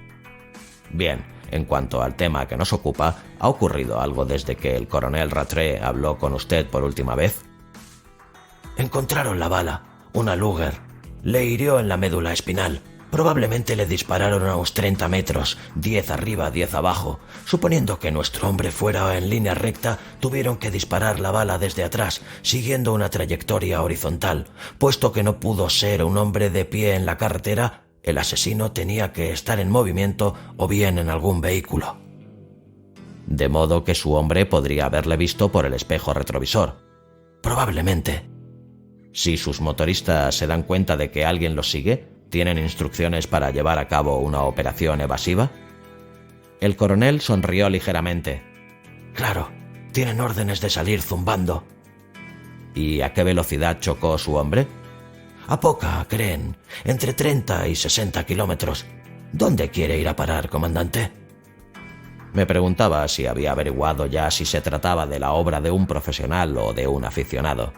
Bien. En cuanto al tema que nos ocupa, ¿ha ocurrido algo desde que el coronel Rattray habló con usted por última vez? Encontraron la bala, una Luger. Le hirió en la médula espinal. Probablemente le dispararon a unos 30 metros, 10 arriba, 10 abajo. Suponiendo que nuestro hombre fuera en línea recta, tuvieron que disparar la bala desde atrás, siguiendo una trayectoria horizontal. Puesto que no pudo ser un hombre de pie en la carretera, el asesino tenía que estar en movimiento o bien en algún vehículo. De modo que su hombre podría haberle visto por el espejo retrovisor. Probablemente. Si sus motoristas se dan cuenta de que alguien los sigue, ¿tienen instrucciones para llevar a cabo una operación evasiva? El coronel sonrió ligeramente. Claro, tienen órdenes de salir zumbando. ¿Y a qué velocidad chocó su hombre? A poca, creen, entre 30 y 60 kilómetros. ¿Dónde quiere ir a parar, comandante? Me preguntaba si había averiguado ya si se trataba de la obra de un profesional o de un aficionado.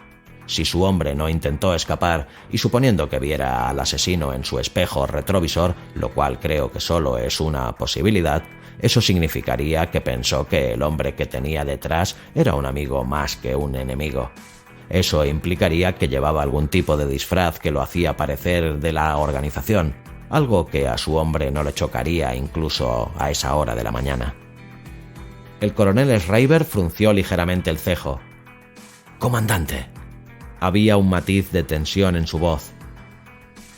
Si su hombre no intentó escapar, y suponiendo que viera al asesino en su espejo retrovisor, lo cual creo que solo es una posibilidad, eso significaría que pensó que el hombre que tenía detrás era un amigo más que un enemigo. Eso implicaría que llevaba algún tipo de disfraz que lo hacía parecer de la organización, algo que a su hombre no le chocaría incluso a esa hora de la mañana. El coronel Schreiber frunció ligeramente el cejo. «Comandante». Había un matiz de tensión en su voz.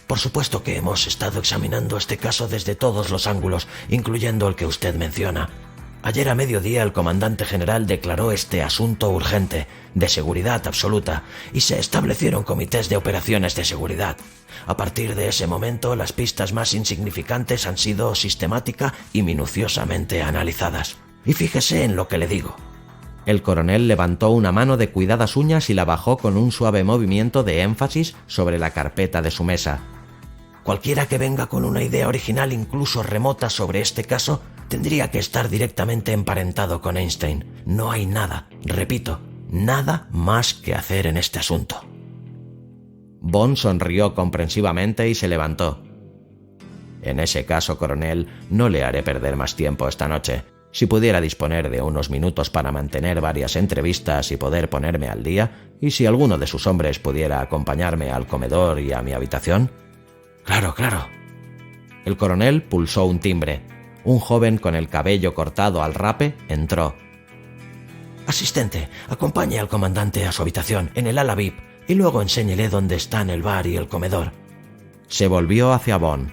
«Por supuesto que hemos estado examinando este caso desde todos los ángulos, incluyendo el que usted menciona. Ayer a mediodía el comandante general declaró este asunto urgente, de seguridad absoluta, y se establecieron comités de operaciones de seguridad. A partir de ese momento, las pistas más insignificantes han sido sistemática y minuciosamente analizadas. Y fíjese en lo que le digo. El coronel levantó una mano de cuidadas uñas y la bajó con un suave movimiento de énfasis sobre la carpeta de su mesa. Cualquiera que venga con una idea original, incluso remota, sobre este caso, tendría que estar directamente emparentado con Einstein. No hay nada, repito, nada más que hacer en este asunto. Bond sonrió comprensivamente y se levantó. En ese caso, coronel, no le haré perder más tiempo esta noche. Si pudiera disponer de unos minutos para mantener varias entrevistas y poder ponerme al día, y si alguno de sus hombres pudiera acompañarme al comedor y a mi habitación. Claro. El coronel pulsó un timbre. Un joven con el cabello cortado al rape entró. Asistente, acompañe al comandante a su habitación, en el ala VIP, y luego enséñele dónde están el bar y el comedor. Se volvió hacia Bond.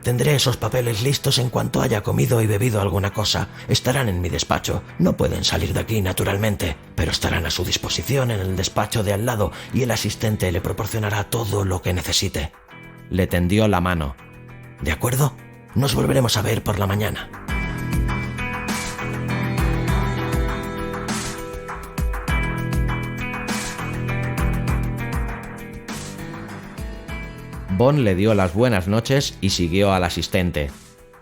Tendré esos papeles listos en cuanto haya comido y bebido alguna cosa. Estarán en mi despacho. No pueden salir de aquí, naturalmente, pero estarán a su disposición en el despacho de al lado y el asistente le proporcionará todo lo que necesite. Le tendió la mano. ¿De acuerdo? Nos volveremos a ver por la mañana. Bond le dio las buenas noches y siguió al asistente.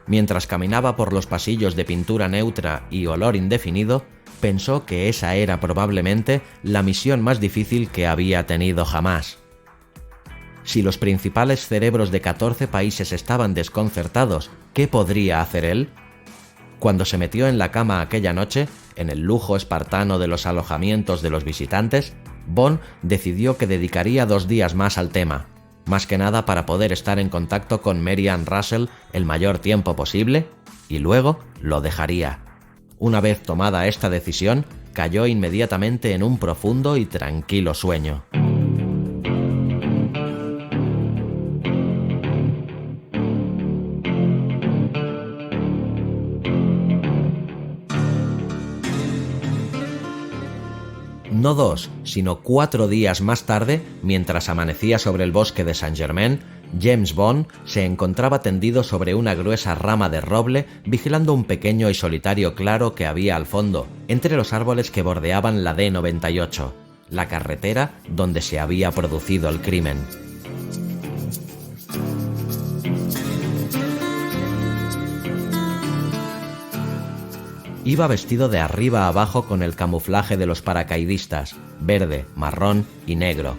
Mientras caminaba por los pasillos de pintura neutra y olor indefinido, pensó que esa era probablemente la misión más difícil que había tenido jamás. Si los principales cerebros de 14 países estaban desconcertados, ¿qué podría hacer él? Cuando se metió en la cama aquella noche, en el lujo espartano de los alojamientos de los visitantes, Bond decidió que dedicaría 2 días más al tema. Más que nada para poder estar en contacto con Mary Ann Russell el mayor tiempo posible, y luego lo dejaría. Una vez tomada esta decisión, cayó inmediatamente en un profundo y tranquilo sueño. No 2, sino 4 días más tarde, mientras amanecía sobre el bosque de Saint-Germain, James Bond se encontraba tendido sobre una gruesa rama de roble, vigilando un pequeño y solitario claro que había al fondo, entre los árboles que bordeaban la D98, la carretera donde se había producido el crimen. Iba vestido de arriba a abajo con el camuflaje de los paracaidistas, verde, marrón y negro.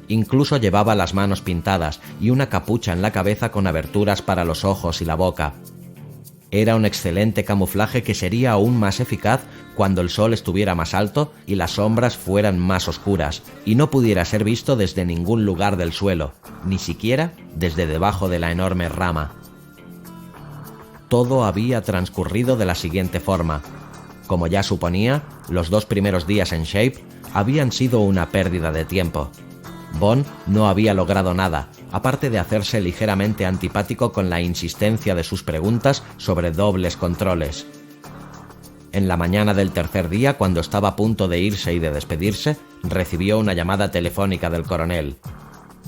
Incluso llevaba las manos pintadas y una capucha en la cabeza con aberturas para los ojos y la boca. Era un excelente camuflaje que sería aún más eficaz cuando el sol estuviera más alto y las sombras fueran más oscuras y no pudiera ser visto desde ningún lugar del suelo, ni siquiera desde debajo de la enorme rama. Todo había transcurrido de la siguiente forma. Como ya suponía, los 2 primeros días en Shape habían sido una pérdida de tiempo. Bond no había logrado nada, aparte de hacerse ligeramente antipático con la insistencia de sus preguntas sobre dobles controles. En la mañana del tercer día, cuando estaba a punto de irse y de despedirse, recibió una llamada telefónica del coronel.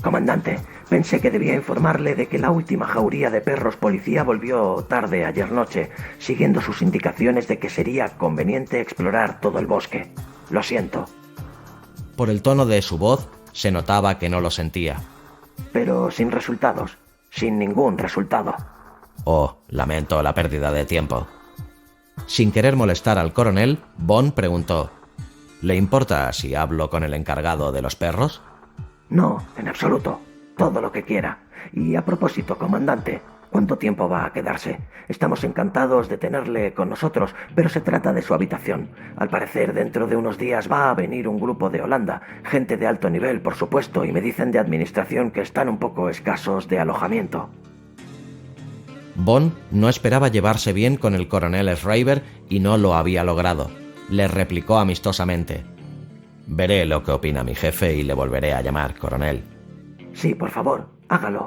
Comandante, pensé que debía informarle de que la última jauría de perros policía volvió tarde ayer noche, siguiendo sus indicaciones de que sería conveniente explorar todo el bosque. Lo siento. Por el tono de su voz, se notaba que no lo sentía. Pero sin resultados, sin ningún resultado. Oh, lamento la pérdida de tiempo. Sin querer molestar al coronel, Bond preguntó: ¿Le importa si hablo con el encargado de los perros? No, en absoluto. Todo lo que quiera. Y a propósito, comandante, ¿cuánto tiempo va a quedarse? Estamos encantados de tenerle con nosotros, pero se trata de su habitación. Al parecer, dentro de unos días va a venir un grupo de Holanda, gente de alto nivel, por supuesto, y me dicen de administración que están un poco escasos de alojamiento. Bond no esperaba llevarse bien con el coronel Schreiber y no lo había logrado. Le replicó amistosamente: «Veré lo que opina mi jefe y le volveré a llamar, coronel». Sí, por favor, hágalo.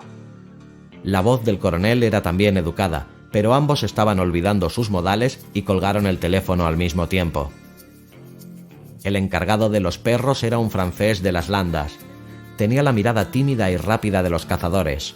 La voz del coronel era también educada, pero ambos estaban olvidando sus modales y colgaron el teléfono al mismo tiempo. El encargado de los perros era un francés de las Landas. Tenía la mirada tímida y rápida de los cazadores.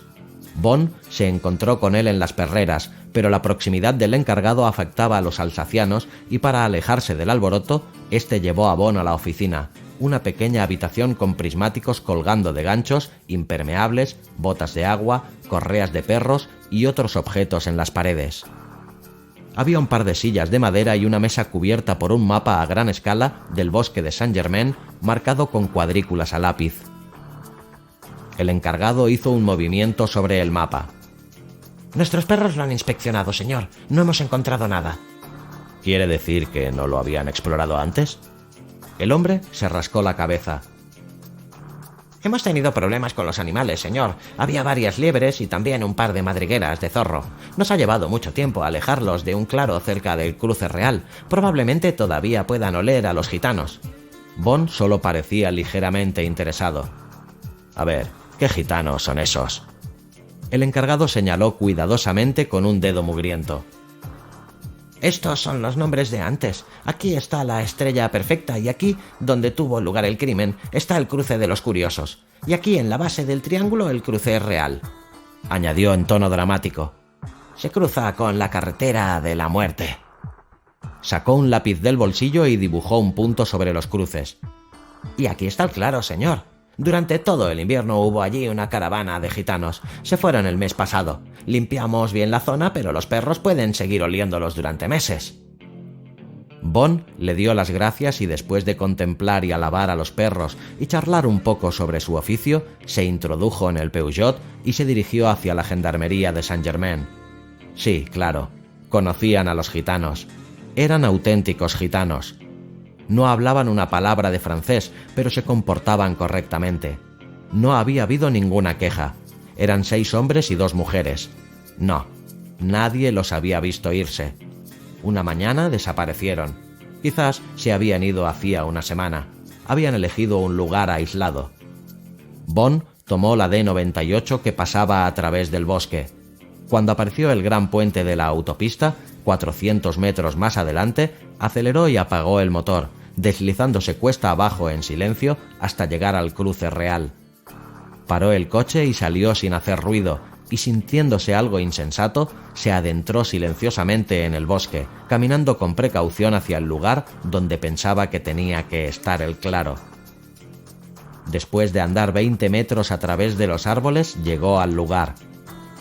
Bond se encontró con él en las perreras, pero la proximidad del encargado afectaba a los alsacianos y para alejarse del alboroto, este llevó a Bond a la oficina, una pequeña habitación con prismáticos colgando de ganchos, impermeables, botas de agua, correas de perros y otros objetos en las paredes. Había un par de sillas de madera y una mesa cubierta por un mapa a gran escala del bosque de Saint-Germain marcado con cuadrículas a lápiz. El encargado hizo un movimiento sobre el mapa. Nuestros perros lo han inspeccionado, señor. No hemos encontrado nada. ¿Quiere decir que no lo habían explorado antes? El hombre se rascó la cabeza. Hemos tenido problemas con los animales, señor. Había varias liebres y también un par de madrigueras de zorro. Nos ha llevado mucho tiempo alejarlos de un claro cerca del cruce real. Probablemente todavía puedan oler a los gitanos. Bond solo parecía ligeramente interesado. A ver, ¿qué gitanos son esos? El encargado señaló cuidadosamente con un dedo mugriento. Estos son los nombres de antes. Aquí está la estrella perfecta y aquí, donde tuvo lugar el crimen, está el cruce de los curiosos. Y aquí en la base del triángulo el cruce real. Añadió en tono dramático. Se cruza con la carretera de la muerte. Sacó un lápiz del bolsillo y dibujó un punto sobre los cruces. Y aquí está el claro, señor. Durante todo el invierno hubo allí una caravana de gitanos. Se fueron el mes pasado. Limpiamos bien la zona, pero los perros pueden seguir oliéndolos durante meses. Bond le dio las gracias y después de contemplar y alabar a los perros y charlar un poco sobre su oficio, se introdujo en el Peugeot y se dirigió hacia la gendarmería de Saint-Germain. Sí, claro, conocían a los gitanos. Eran auténticos gitanos. No hablaban una palabra de francés, pero se comportaban correctamente. No había habido ninguna queja. Eran 6 hombres y 2 mujeres. No, nadie los había visto irse. Una mañana desaparecieron. Quizás se habían ido hacía una semana. Habían elegido un lugar aislado. Bond tomó la D98 que pasaba a través del bosque. Cuando apareció el gran puente de la autopista, 400 metros más adelante, aceleró y apagó el motor, deslizándose cuesta abajo en silencio hasta llegar al cruce real. Paró el coche y salió sin hacer ruido, y sintiéndose algo insensato, se adentró silenciosamente en el bosque, caminando con precaución hacia el lugar donde pensaba que tenía que estar el claro. Después de andar 20 metros a través de los árboles, llegó al lugar.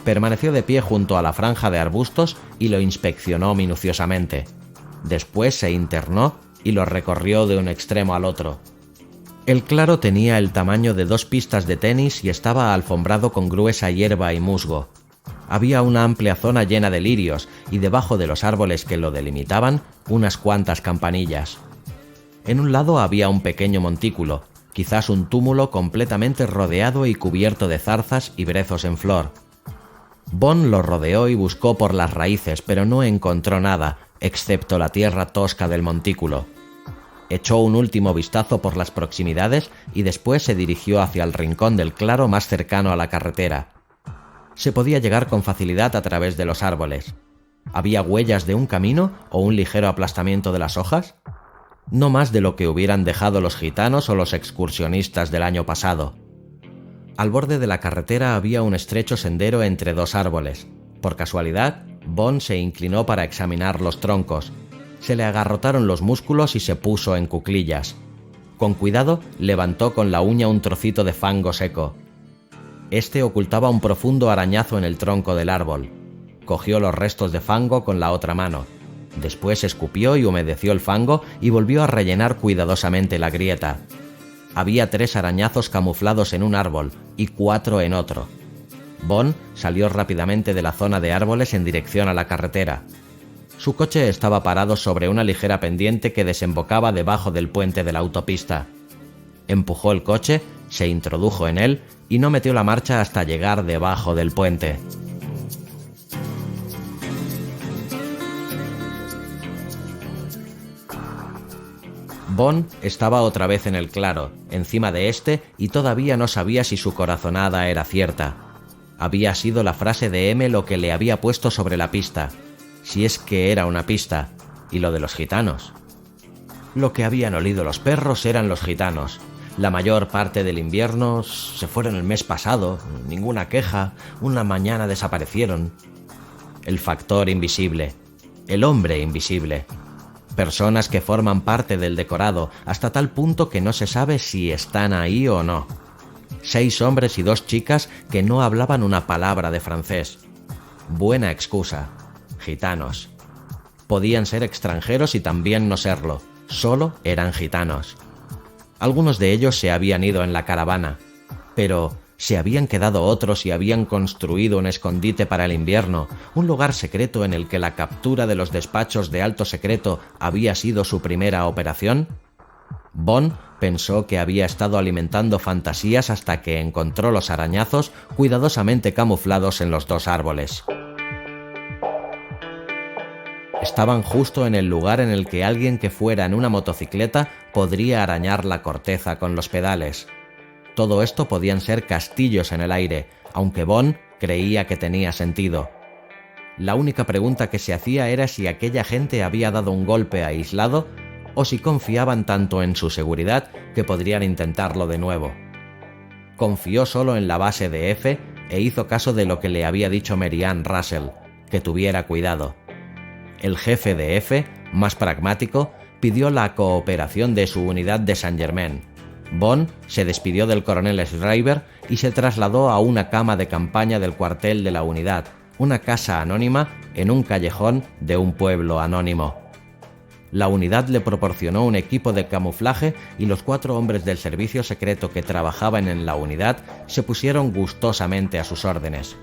Permaneció de pie junto a la franja de arbustos y lo inspeccionó minuciosamente. Después se internó y lo recorrió de un extremo al otro. El claro tenía el tamaño de 2 pistas de tenis y estaba alfombrado con gruesa hierba y musgo. Había una amplia zona llena de lirios y debajo de los árboles que lo delimitaban, unas cuantas campanillas. En un lado había un pequeño montículo, quizás un túmulo completamente rodeado y cubierto de zarzas y brezos en flor. Bond lo rodeó y buscó por las raíces, pero no encontró nada, excepto la tierra tosca del montículo. Echó un último vistazo por las proximidades y después se dirigió hacia el rincón del claro más cercano a la carretera. Se podía llegar con facilidad a través de los árboles. ¿Había huellas de un camino o un ligero aplastamiento de las hojas? No más de lo que hubieran dejado los gitanos o los excursionistas del año pasado. Al borde de la carretera había un estrecho sendero entre 2 árboles. Por casualidad, Bond se inclinó para examinar los troncos. Se le agarrotaron los músculos y se puso en cuclillas. Con cuidado, levantó con la uña un trocito de fango seco. Este ocultaba un profundo arañazo en el tronco del árbol. Cogió los restos de fango con la otra mano. Después escupió y humedeció el fango y volvió a rellenar cuidadosamente la grieta. Había 3 arañazos camuflados en un árbol y 4 en otro. Bond salió rápidamente de la zona de árboles en dirección a la carretera. Su coche estaba parado sobre una ligera pendiente que desembocaba debajo del puente de la autopista. Empujó el coche, se introdujo en él y no metió la marcha hasta llegar debajo del puente. Bond estaba otra vez en el claro, encima de este, y todavía no sabía si su corazonada era cierta. Había sido la frase de M lo que le había puesto sobre la pista, si es que era una pista, y lo de los gitanos. Lo que habían olido los perros eran los gitanos. La mayor parte del invierno se fueron el mes pasado, ninguna queja, una mañana desaparecieron. El factor invisible, el hombre invisible. Personas que forman parte del decorado hasta tal punto que no se sabe si están ahí o no. 6 hombres y 2 chicas que no hablaban una palabra de francés. Buena excusa. Gitanos. Podían ser extranjeros y también no serlo. Solo eran gitanos. Algunos de ellos se habían ido en la caravana, pero se habían quedado otros y habían construido un escondite para el invierno, un lugar secreto en el que la captura de los despachos de alto secreto había sido su primera operación. Bond pensó que había estado alimentando fantasías hasta que encontró los arañazos cuidadosamente camuflados en los 2 árboles. Estaban justo en el lugar en el que alguien que fuera en una motocicleta podría arañar la corteza con los pedales. Todo esto podían ser castillos en el aire, aunque Bond creía que tenía sentido. La única pregunta que se hacía era si aquella gente había dado un golpe aislado o si confiaban tanto en su seguridad que podrían intentarlo de nuevo. Confió solo en la base de F e hizo caso de lo que le había dicho Mary Ann Russell, que tuviera cuidado. El jefe de F, más pragmático, pidió la cooperación de su unidad de Saint-Germain. Bond se despidió del coronel Shriver y se trasladó a una cama de campaña del cuartel de la unidad, una casa anónima en un callejón de un pueblo anónimo. La unidad le proporcionó un equipo de camuflaje y los 4 hombres del servicio secreto que trabajaban en la unidad se pusieron gustosamente a sus órdenes.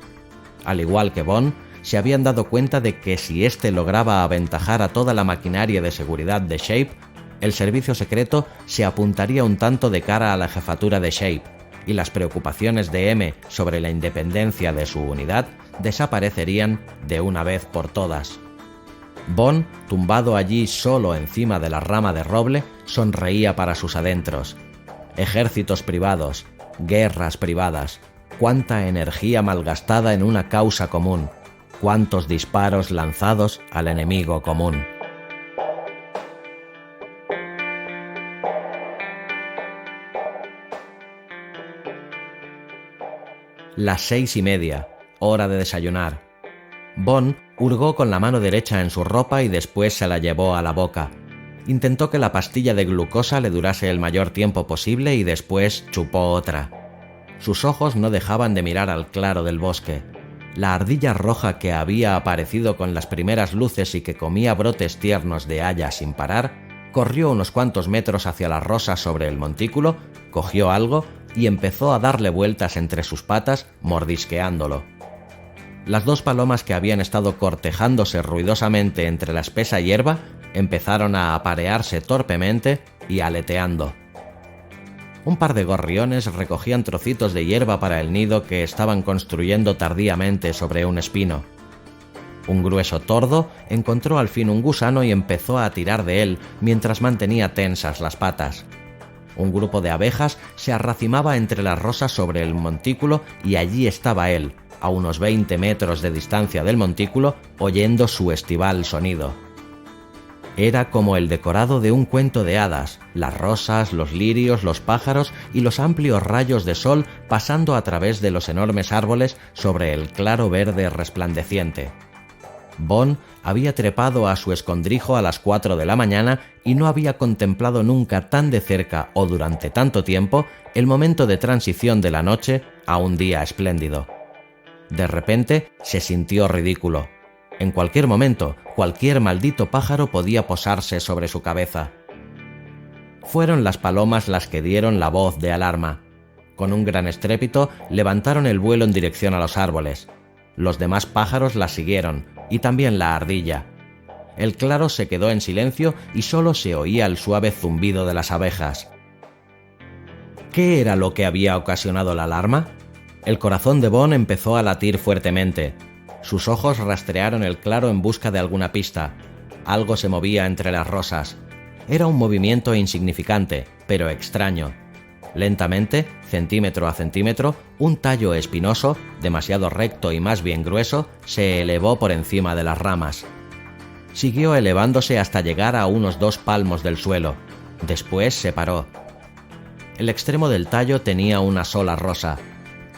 Al igual que Bond, se habían dado cuenta de que si éste lograba aventajar a toda la maquinaria de seguridad de Shape, el servicio secreto se apuntaría un tanto de cara a la jefatura de Shape, y las preocupaciones de M sobre la independencia de su unidad desaparecerían de una vez por todas. Bond, tumbado allí solo encima de la rama de roble, sonreía para sus adentros. Ejércitos privados, guerras privadas, cuánta energía malgastada en una causa común, cuántos disparos lanzados al enemigo común. Las 6:30, hora de desayunar. Bond hurgó con la mano derecha en su ropa y después se la llevó a la boca. Intentó que la pastilla de glucosa le durase el mayor tiempo posible y después chupó otra. Sus ojos no dejaban de mirar al claro del bosque. La ardilla roja que había aparecido con las primeras luces y que comía brotes tiernos de haya sin parar, corrió unos cuantos metros hacia las rosas sobre el montículo, cogió algo y empezó a darle vueltas entre sus patas, mordisqueándolo. Las 2 palomas que habían estado cortejándose ruidosamente entre la espesa hierba empezaron a aparearse torpemente y aleteando. Un par de gorriones recogían trocitos de hierba para el nido que estaban construyendo tardíamente sobre un espino. Un grueso tordo encontró al fin un gusano y empezó a tirar de él mientras mantenía tensas las patas. Un grupo de abejas se arracimaba entre las rosas sobre el montículo y allí estaba él, a unos 20 metros de distancia del montículo, oyendo su estival sonido. Era como el decorado de un cuento de hadas, las rosas, los lirios, los pájaros y los amplios rayos de sol pasando a través de los enormes árboles sobre el claro verde resplandeciente. Bond había trepado a su escondrijo a las 4 de la mañana y no había contemplado nunca tan de cerca o durante tanto tiempo el momento de transición de la noche a un día espléndido. De repente se sintió ridículo. En cualquier momento, cualquier maldito pájaro podía posarse sobre su cabeza. Fueron las palomas las que dieron la voz de alarma. Con un gran estrépito levantaron el vuelo en dirección a los árboles. Los demás pájaros las siguieron, y también la ardilla. El claro se quedó en silencio y solo se oía el suave zumbido de las abejas. ¿Qué era lo que había ocasionado la alarma? El corazón de Bond empezó a latir fuertemente. Sus ojos rastrearon el claro en busca de alguna pista. Algo se movía entre las rosas. Era un movimiento insignificante, pero extraño. Lentamente, centímetro a centímetro, un tallo espinoso, demasiado recto y más bien grueso, se elevó por encima de las ramas. Siguió elevándose hasta llegar a unos 2 palmos del suelo. Después se paró. El extremo del tallo tenía una sola rosa.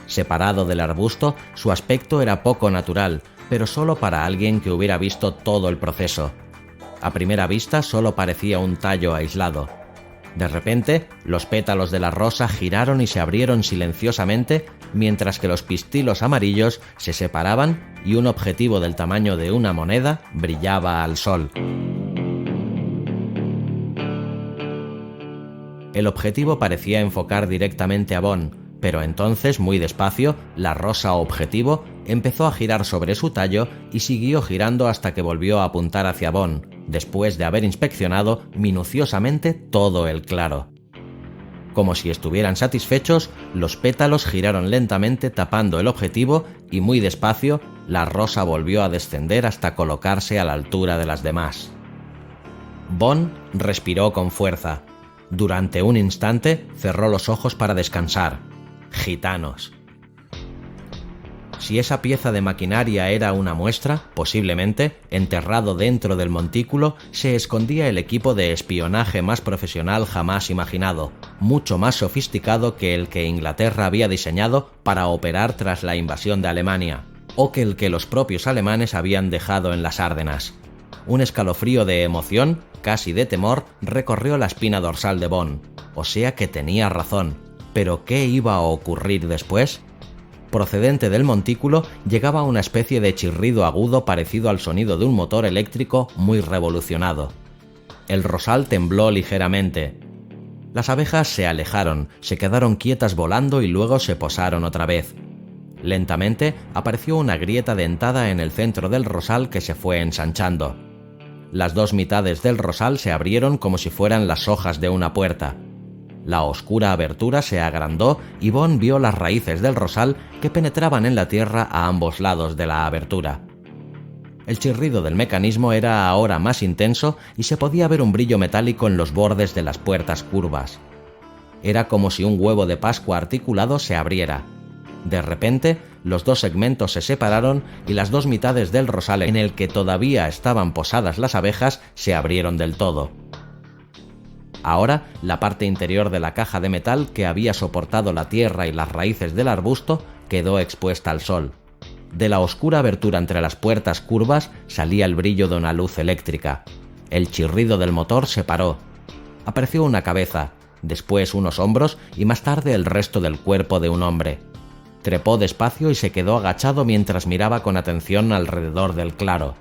Separado del arbusto, su aspecto era poco natural, pero solo para alguien que hubiera visto todo el proceso. A primera vista solo parecía un tallo aislado. De repente, los pétalos de la rosa giraron y se abrieron silenciosamente, mientras que los pistilos amarillos se separaban y un objetivo del tamaño de una moneda brillaba al sol. El objetivo parecía enfocar directamente a Bond, pero entonces, muy despacio, la rosa objetivo empezó a girar sobre su tallo y siguió girando hasta que volvió a apuntar hacia Bond, después de haber inspeccionado minuciosamente todo el claro. Como si estuvieran satisfechos, los pétalos giraron lentamente tapando el objetivo y muy despacio la rosa volvió a descender hasta colocarse a la altura de las demás. Bond respiró con fuerza. Durante un instante cerró los ojos para descansar. Gitanos. Si esa pieza de maquinaria era una muestra, posiblemente, enterrado dentro del montículo, se escondía el equipo de espionaje más profesional jamás imaginado, mucho más sofisticado que el que Inglaterra había diseñado para operar tras la invasión de Alemania, o que el que los propios alemanes habían dejado en las Ardenas. Un escalofrío de emoción, casi de temor, recorrió la espina dorsal de Bond. O sea que tenía razón. ¿Pero qué iba a ocurrir después? Procedente del montículo llegaba una especie de chirrido agudo parecido al sonido de un motor eléctrico muy revolucionado. El rosal tembló ligeramente. Las abejas se alejaron, se quedaron quietas volando y luego se posaron otra vez. Lentamente apareció una grieta dentada en el centro del rosal que se fue ensanchando. Las 2 mitades del rosal se abrieron como si fueran las hojas de una puerta. La oscura abertura se agrandó y Bond vio las raíces del rosal que penetraban en la tierra a ambos lados de la abertura. El chirrido del mecanismo era ahora más intenso y se podía ver un brillo metálico en los bordes de las puertas curvas. Era como si un huevo de Pascua articulado se abriera. De repente, los 2 segmentos se separaron y las 2 mitades del rosal en el que todavía estaban posadas las abejas se abrieron del todo. Ahora, la parte interior de la caja de metal que había soportado la tierra y las raíces del arbusto quedó expuesta al sol. De la oscura abertura entre las puertas curvas salía el brillo de una luz eléctrica. El chirrido del motor se paró. Apareció una cabeza, después unos hombros y más tarde el resto del cuerpo de un hombre. Trepó despacio y se quedó agachado mientras miraba con atención alrededor del claro.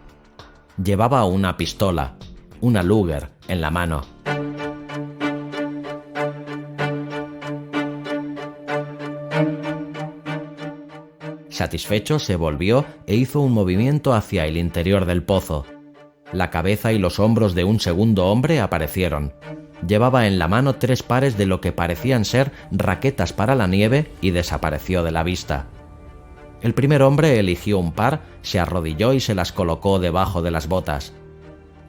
Llevaba una pistola, una Luger, en la mano. Satisfecho, se volvió e hizo un movimiento hacia el interior del pozo. La cabeza y los hombros de un segundo hombre aparecieron. Llevaba en la mano 3 pares de lo que parecían ser raquetas para la nieve y desapareció de la vista. El primer hombre eligió un par, se arrodilló y se las colocó debajo de las botas.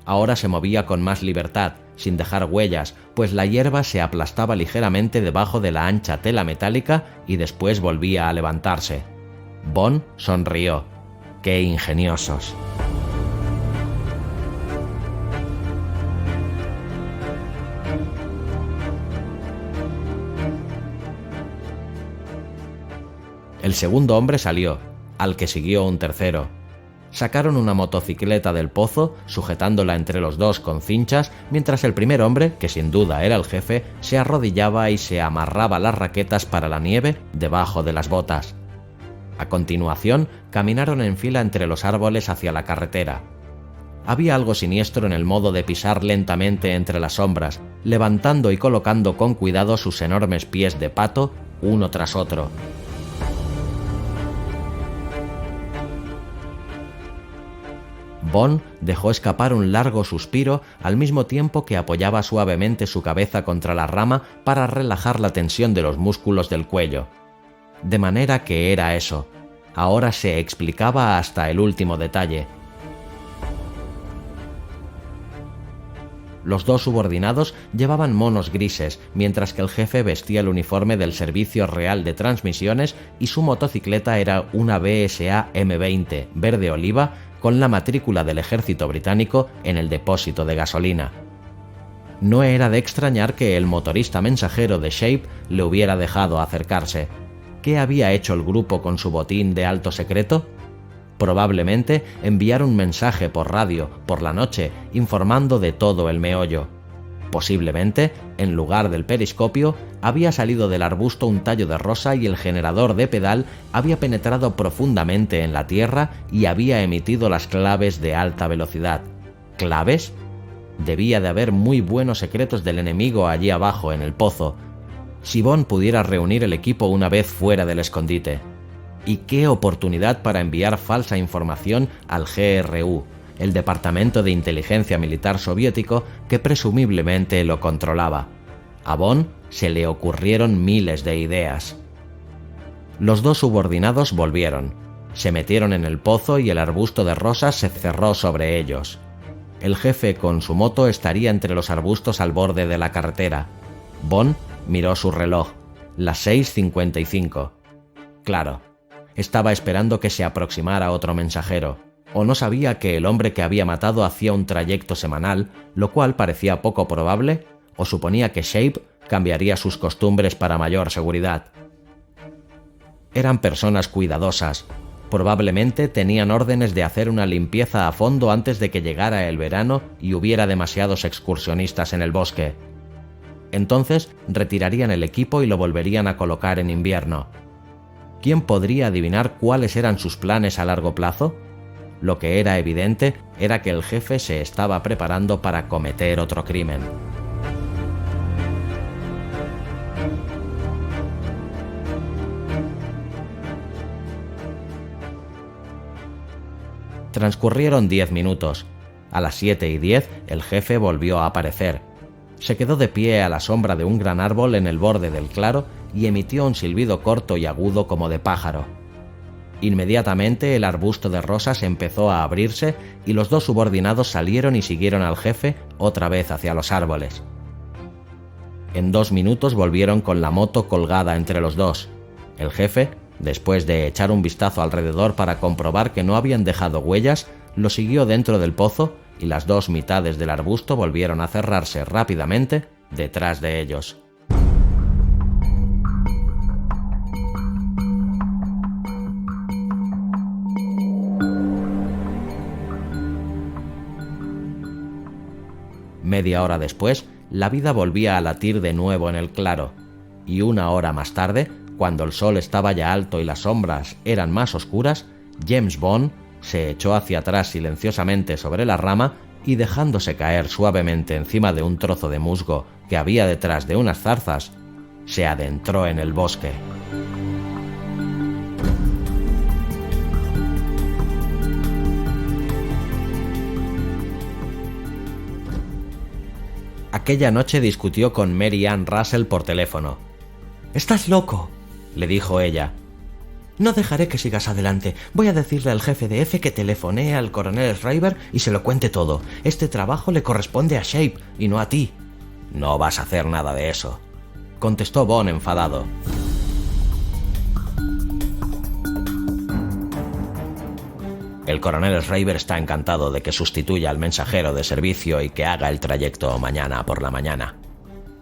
Ahora se movía con más libertad, sin dejar huellas, pues la hierba se aplastaba ligeramente debajo de la ancha tela metálica y después volvía a levantarse. Bond sonrió. ¡Qué ingeniosos! El segundo hombre salió, al que siguió un tercero. Sacaron una motocicleta del pozo, sujetándola entre los 2 con cinchas, mientras el primer hombre, que sin duda era el jefe, se arrodillaba y se amarraba las raquetas para la nieve debajo de las botas. A continuación, caminaron en fila entre los árboles hacia la carretera. Había algo siniestro en el modo de pisar lentamente entre las sombras, levantando y colocando con cuidado sus enormes pies de pato, uno tras otro. Bond dejó escapar un largo suspiro al mismo tiempo que apoyaba suavemente su cabeza contra la rama para relajar la tensión de los músculos del cuello. De manera que era eso. Ahora se explicaba hasta el último detalle. Los dos subordinados llevaban monos grises, mientras que el jefe vestía el uniforme del Servicio Real de Transmisiones y su motocicleta era una BSA M20 verde oliva con la matrícula del ejército británico en el depósito de gasolina. No era de extrañar que el motorista mensajero de Shape le hubiera dejado acercarse. ¿Qué había hecho el grupo con su botín de alto secreto? Probablemente enviar un mensaje por radio por la noche informando de todo el meollo. Posiblemente, en lugar del periscopio, había salido del arbusto un tallo de rosa y el generador de pedal había penetrado profundamente en la tierra y había emitido las claves de alta velocidad. ¿Claves? Debía de haber muy buenos secretos del enemigo allí abajo en el pozo. Si Bond pudiera reunir el equipo una vez fuera del escondite. Y qué oportunidad para enviar falsa información al GRU, el Departamento de Inteligencia Militar soviético que presumiblemente lo controlaba. A Bond se le ocurrieron miles de ideas. Los dos subordinados volvieron, se metieron en el pozo y el arbusto de rosas se cerró sobre ellos. El jefe con su moto estaría entre los arbustos al borde de la carretera. Bond miró su reloj, las 6:55. Claro. Estaba esperando que se aproximara otro mensajero, o no sabía que el hombre que había matado hacía un trayecto semanal, lo cual parecía poco probable, o suponía que Shape cambiaría sus costumbres para mayor seguridad. Eran personas cuidadosas. Probablemente tenían órdenes de hacer una limpieza a fondo antes de que llegara el verano y hubiera demasiados excursionistas en el bosque. Entonces retirarían el equipo y lo volverían a colocar en invierno. ¿Quién podría adivinar cuáles eran sus planes a largo plazo? Lo que era evidente era que el jefe se estaba preparando para cometer otro crimen. Transcurrieron 10 minutos. A las 7:10 el jefe volvió a aparecer. Se quedó de pie a la sombra de un gran árbol en el borde del claro y emitió un silbido corto y agudo como de pájaro. Inmediatamente el arbusto de rosas empezó a abrirse y los dos subordinados salieron y siguieron al jefe otra vez hacia los árboles. En 2 minutos volvieron con la moto colgada entre los dos. El jefe, después de echar un vistazo alrededor para comprobar que no habían dejado huellas, lo siguió dentro del pozo y las dos mitades del arbusto volvieron a cerrarse rápidamente detrás de ellos. Media hora después, la vida volvía a latir de nuevo en el claro, y 1 hora más tarde, cuando el sol estaba ya alto y las sombras eran más oscuras, James Bond se echó hacia atrás silenciosamente sobre la rama y dejándose caer suavemente encima de un trozo de musgo que había detrás de unas zarzas, se adentró en el bosque. Aquella noche discutió con Mary Ann Russell por teléfono. «Estás loco», le dijo ella. «No dejaré que sigas adelante. Voy a decirle al jefe de F que telefonee al coronel Schreiber y se lo cuente todo. Este trabajo le corresponde a Shape y no a ti». «No vas a hacer nada de eso», contestó Bond enfadado. «El coronel Schreiber está encantado de que sustituya al mensajero de servicio y que haga el trayecto mañana por la mañana.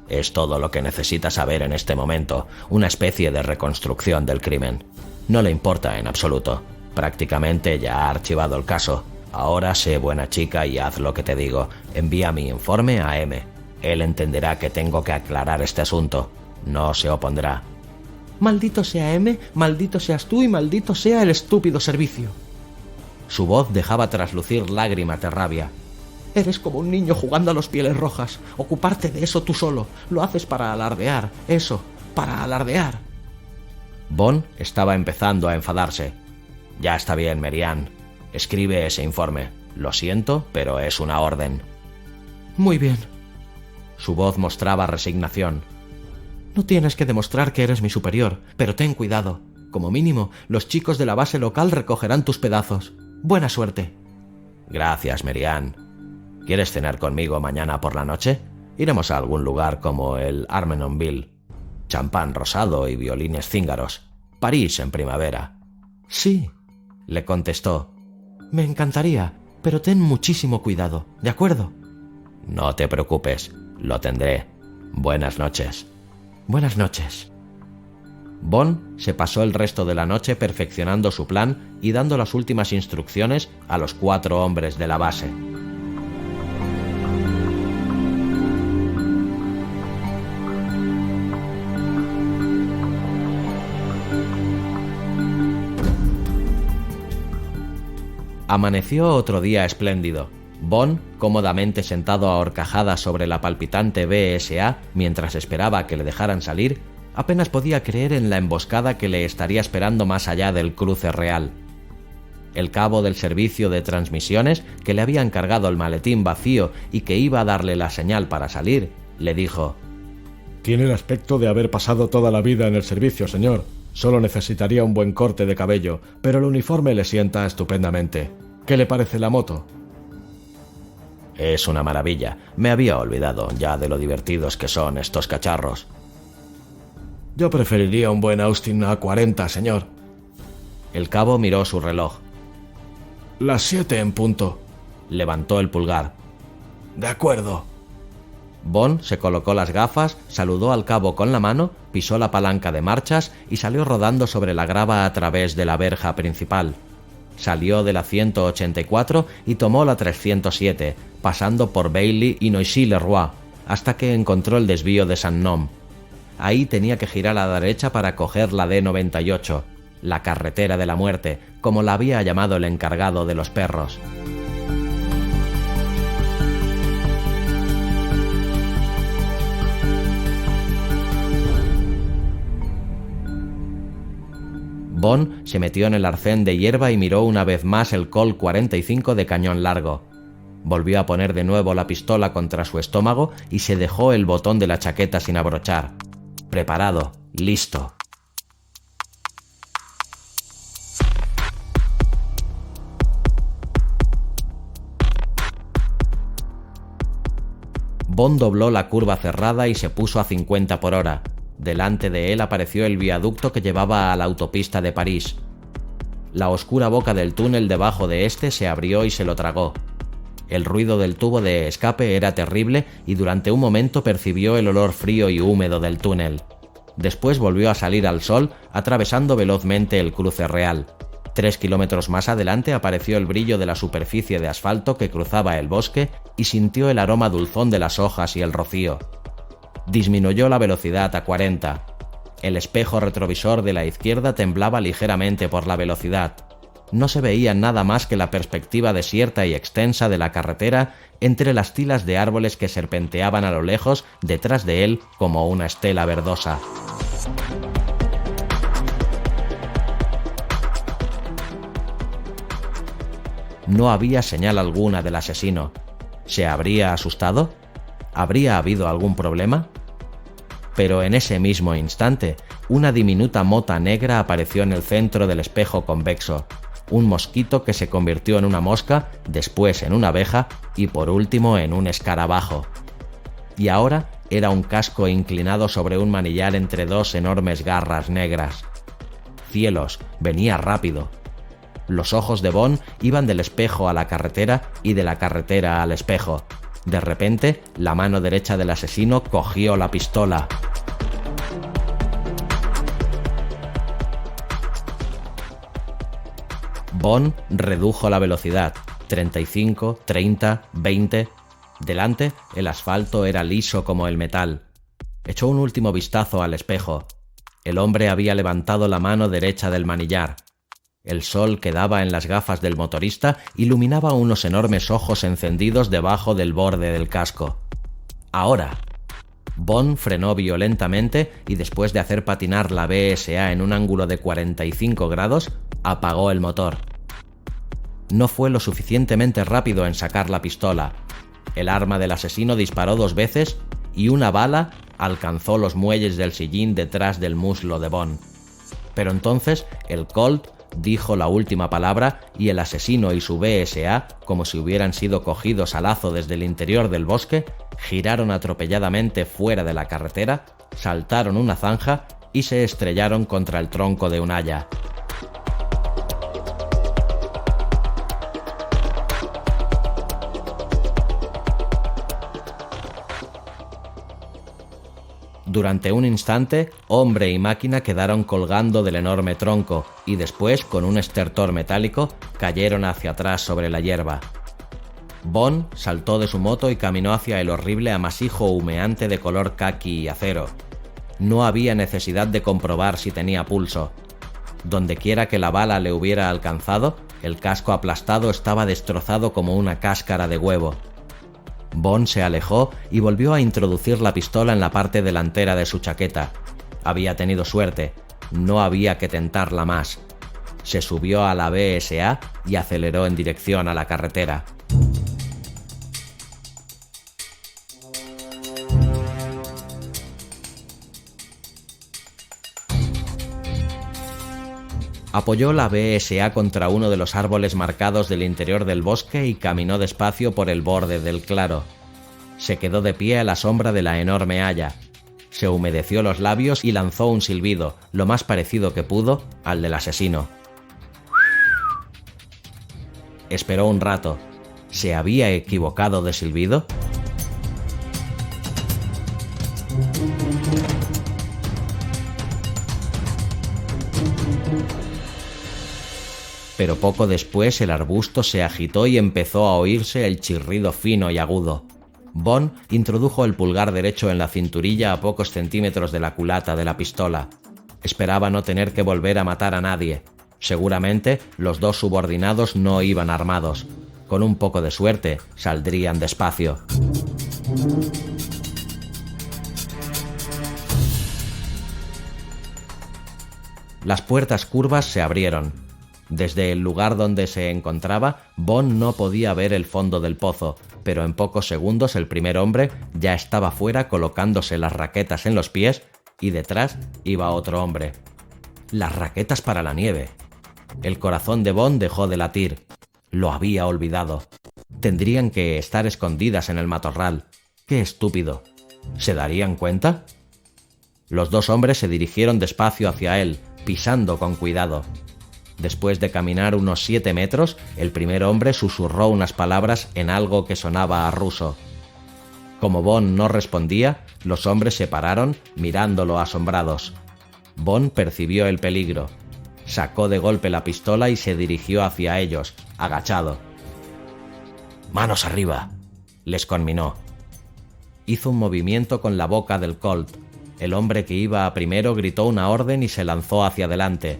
Es todo lo que necesita saber en este momento, una especie de reconstrucción del crimen. No le importa en absoluto. Prácticamente ya ha archivado el caso. Ahora sé buena chica y haz lo que te digo. Envía mi informe a M. Él entenderá que tengo que aclarar este asunto. No se opondrá». «Maldito sea M, maldito seas tú y maldito sea el estúpido servicio». Su voz dejaba traslucir lágrimas de rabia. «Eres como un niño jugando a los pieles rojas. Ocuparte de eso tú solo. Lo haces para alardear. Eso, para alardear». Bond estaba empezando a enfadarse. «Ya está bien, Mary Ann. Escribe ese informe. Lo siento, pero es una orden». «Muy bien». Su voz mostraba resignación. «No tienes que demostrar que eres mi superior, pero ten cuidado. Como mínimo, los chicos de la base local recogerán tus pedazos. Buena suerte». «Gracias, Mary Ann». ¿Quieres cenar conmigo mañana por la noche? Iremos a algún lugar como el Armenonville. Champán rosado y violines cíngaros. París en primavera. Sí, le contestó. Me encantaría, pero ten muchísimo cuidado, ¿de acuerdo? No te preocupes, lo tendré. Buenas noches. Buenas noches. Bond se pasó el resto de la noche perfeccionando su plan y dando las últimas instrucciones a los 4 hombres de la base. Amaneció otro día espléndido. Bond, cómodamente sentado a horcajadas sobre la palpitante BSA mientras esperaba que le dejaran salir, apenas podía creer en la emboscada que le estaría esperando más allá del cruce real. El cabo del servicio de transmisiones, que le había encargado el maletín vacío y que iba a darle la señal para salir, le dijo: «Tiene el aspecto de haber pasado toda la vida en el servicio, señor. Solo necesitaría un buen corte de cabello, pero el uniforme le sienta estupendamente. ¿Qué le parece la moto?» «Es una maravilla. Me había olvidado ya de lo divertidos que son estos cacharros». «Yo preferiría un buen Austin A40, señor». El cabo miró su reloj. «Las 7 en punto». Levantó el pulgar. «De acuerdo». Bond se colocó las gafas, saludó al cabo con la mano, pisó la palanca de marchas y salió rodando sobre la grava a través de la verja principal. Salió de la 184 y tomó la 307, pasando por Bailey y Noisy-le-Roi, hasta que encontró el desvío de Saint-Nom. Ahí tenía que girar a la derecha para coger la D98, la carretera de la muerte, como la había llamado el encargado de los perros. Bond se metió en el arcén de hierba y miró una vez más el Colt 45 de cañón largo. Volvió a poner de nuevo la pistola contra su estómago y se dejó el botón de la chaqueta sin abrochar. Preparado, listo. Bond dobló la curva cerrada y se puso a 50 por hora. Delante de él apareció el viaducto que llevaba a la autopista de París. La oscura boca del túnel debajo de este se abrió y se lo tragó. El ruido del tubo de escape era terrible y durante un momento percibió el olor frío y húmedo del túnel. Después volvió a salir al sol, atravesando velozmente el cruce real. 3 kilómetros más adelante apareció el brillo de la superficie de asfalto que cruzaba el bosque y sintió el aroma dulzón de las hojas y el rocío. Disminuyó la velocidad a 40. El espejo retrovisor de la izquierda temblaba ligeramente por la velocidad. No se veía nada más que la perspectiva desierta y extensa de la carretera entre las tilas de árboles que serpenteaban a lo lejos detrás de él como una estela verdosa. No había señal alguna del asesino. ¿Se habría asustado? ¿Habría habido algún problema? Pero en ese mismo instante, una diminuta mota negra apareció en el centro del espejo convexo. Un mosquito que se convirtió en una mosca, después en una abeja y por último en un escarabajo. Y ahora era un casco inclinado sobre un manillar entre 2 enormes garras negras. Cielos, venía rápido. Los ojos de Bond iban del espejo a la carretera y de la carretera al espejo. De repente, la mano derecha del asesino cogió la pistola. Bond redujo la velocidad. 35, 30, 20... Delante, el asfalto era liso como el metal. Echó un último vistazo al espejo. El hombre había levantado la mano derecha del manillar. El sol que daba en las gafas del motorista iluminaba unos enormes ojos encendidos debajo del borde del casco. Ahora. Bond frenó violentamente y después de hacer patinar la BSA en un ángulo de 45 grados, apagó el motor. No fue lo suficientemente rápido en sacar la pistola. El arma del asesino disparó 2 veces y una bala alcanzó los muelles del sillín detrás del muslo de Bond. Pero entonces el Colt dijo la última palabra y el asesino y su BSA, como si hubieran sido cogidos a lazo desde el interior del bosque, giraron atropelladamente fuera de la carretera, saltaron una zanja y se estrellaron contra el tronco de un haya. Durante un instante, hombre y máquina quedaron colgando del enorme tronco y después, con un estertor metálico, cayeron hacia atrás sobre la hierba. Bond saltó de su moto y caminó hacia el horrible amasijo humeante de color caqui y acero. No había necesidad de comprobar si tenía pulso. Dondequiera que la bala le hubiera alcanzado, el casco aplastado estaba destrozado como una cáscara de huevo. Bond se alejó y volvió a introducir la pistola en la parte delantera de su chaqueta. Había tenido suerte, no había que tentarla más. Se subió a la BSA y aceleró en dirección a la carretera. Apoyó la BSA contra uno de los árboles marcados del interior del bosque y caminó despacio por el borde del claro. Se quedó de pie a la sombra de la enorme haya. Se humedeció los labios y lanzó un silbido, lo más parecido que pudo al del asesino. Esperó un rato. ¿Se había equivocado de silbido? Pero poco después el arbusto se agitó y empezó a oírse el chirrido fino y agudo. Bond introdujo el pulgar derecho en la cinturilla a pocos centímetros de la culata de la pistola. Esperaba no tener que volver a matar a nadie. Seguramente los dos subordinados no iban armados. Con un poco de suerte, saldrían despacio. Las puertas curvas se abrieron. Desde el lugar donde se encontraba, Bond no podía ver el fondo del pozo, pero en pocos segundos el primer hombre ya estaba fuera colocándose las raquetas en los pies y detrás iba otro hombre. Las raquetas para la nieve. El corazón de Bond dejó de latir. Lo había olvidado. Tendrían que estar escondidas en el matorral. ¡Qué estúpido! ¿Se darían cuenta? Los dos hombres se dirigieron despacio hacia él, pisando con cuidado. Después de caminar unos 7 metros, el primer hombre susurró unas palabras en algo que sonaba a ruso. Como Bond no respondía, los hombres se pararon mirándolo asombrados. Bond percibió el peligro. Sacó de golpe la pistola y se dirigió hacia ellos, agachado. «¡Manos arriba!», les conminó. Hizo un movimiento con la boca del Colt. El hombre que iba primero gritó una orden y se lanzó hacia adelante.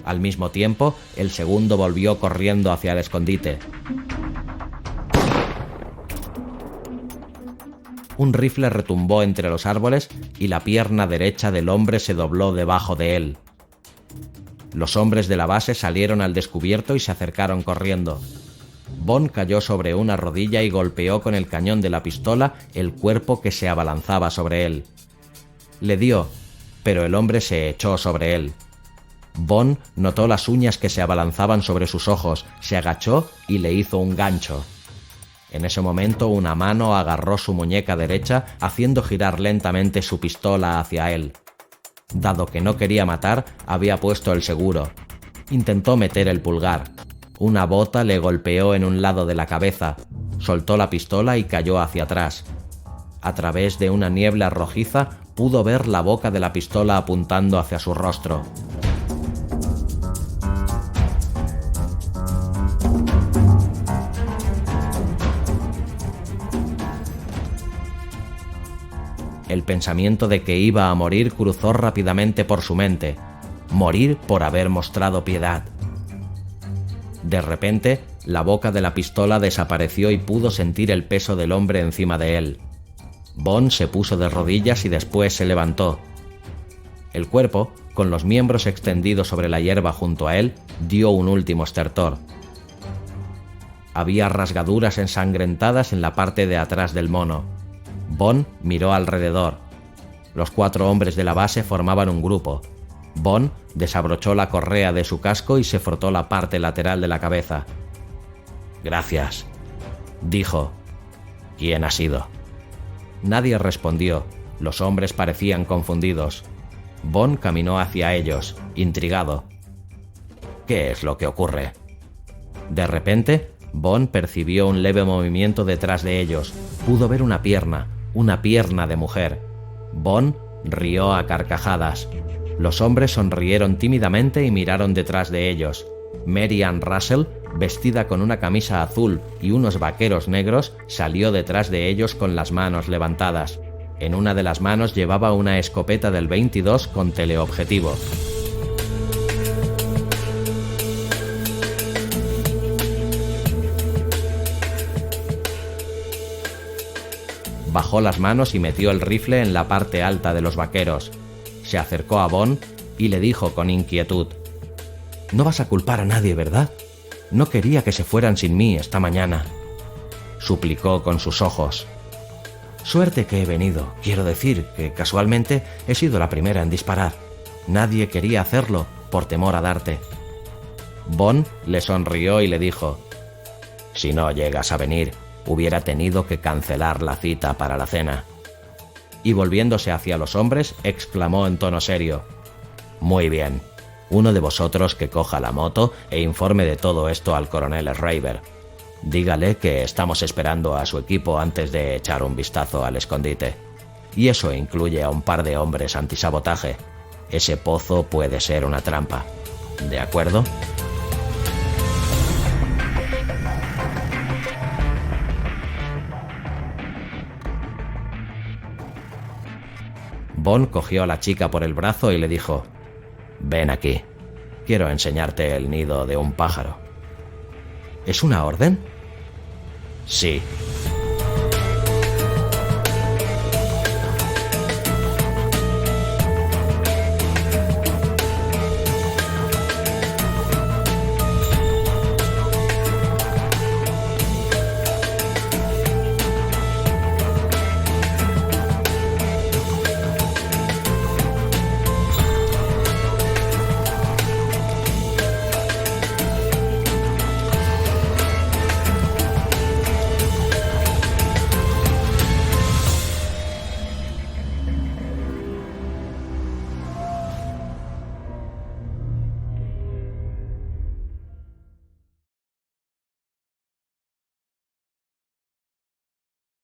Al mismo tiempo, el segundo volvió corriendo hacia el escondite. Un rifle retumbó entre los árboles y la pierna derecha del hombre se dobló debajo de él. Los hombres de la base salieron al descubierto y se acercaron corriendo. Bond cayó sobre una rodilla y golpeó con el cañón de la pistola el cuerpo que se abalanzaba sobre él. Le dio, pero el hombre se echó sobre él. Bond notó las uñas que se abalanzaban sobre sus ojos, se agachó y le hizo un gancho. En ese momento una mano agarró su muñeca derecha, haciendo girar lentamente su pistola hacia él. Dado que no quería matar, había puesto el seguro. Intentó meter el pulgar. Una bota le golpeó en un lado de la cabeza. Soltó la pistola y cayó hacia atrás. A través de una niebla rojiza pudo ver la boca de la pistola apuntando hacia su rostro. El pensamiento de que iba a morir cruzó rápidamente por su mente. Morir por haber mostrado piedad. De repente, la boca de la pistola desapareció y pudo sentir el peso del hombre encima de él. Bond se puso de rodillas y después se levantó. El cuerpo, con los miembros extendidos sobre la hierba junto a él, dio un último estertor. Había rasgaduras ensangrentadas en la parte de atrás del mono. Bond miró alrededor. Los 4 hombres de la base formaban un grupo. Bond desabrochó la correa de su casco y se frotó la parte lateral de la cabeza. «Gracias», dijo. «¿Quién ha sido?» Nadie respondió. Los hombres parecían confundidos. Bond caminó hacia ellos, intrigado. «¿Qué es lo que ocurre?» De repente, Bond percibió un leve movimiento detrás de ellos. Pudo ver una pierna de mujer. Bond rió a carcajadas. Los hombres sonrieron tímidamente y miraron detrás de ellos. Mary Ann Russell, vestida con una camisa azul y unos vaqueros negros, salió detrás de ellos con las manos levantadas. En una de las manos llevaba una escopeta del 22 con teleobjetivo. Bajó las manos y metió el rifle en la parte alta de los vaqueros. Se acercó a Bond y le dijo con inquietud: «No vas a culpar a nadie, ¿verdad? No quería que se fueran sin mí esta mañana», suplicó con sus ojos. «Suerte que he venido. Quiero decir que casualmente he sido la primera en disparar. Nadie quería hacerlo por temor a darte». Bond le sonrió y le dijo: «Si no llegas a venir, hubiera tenido que cancelar la cita para la cena». Y volviéndose hacia los hombres, exclamó en tono serio: «Muy bien. Uno de vosotros que coja la moto e informe de todo esto al coronel Schreiber. Dígale que estamos esperando a su equipo antes de echar un vistazo al escondite. Y eso incluye a un par de hombres antisabotaje. Ese pozo puede ser una trampa. ¿De acuerdo?». Bond cogió a la chica por el brazo y le dijo: «Ven aquí. Quiero enseñarte el nido de un pájaro». «¿Es una orden?». «Sí,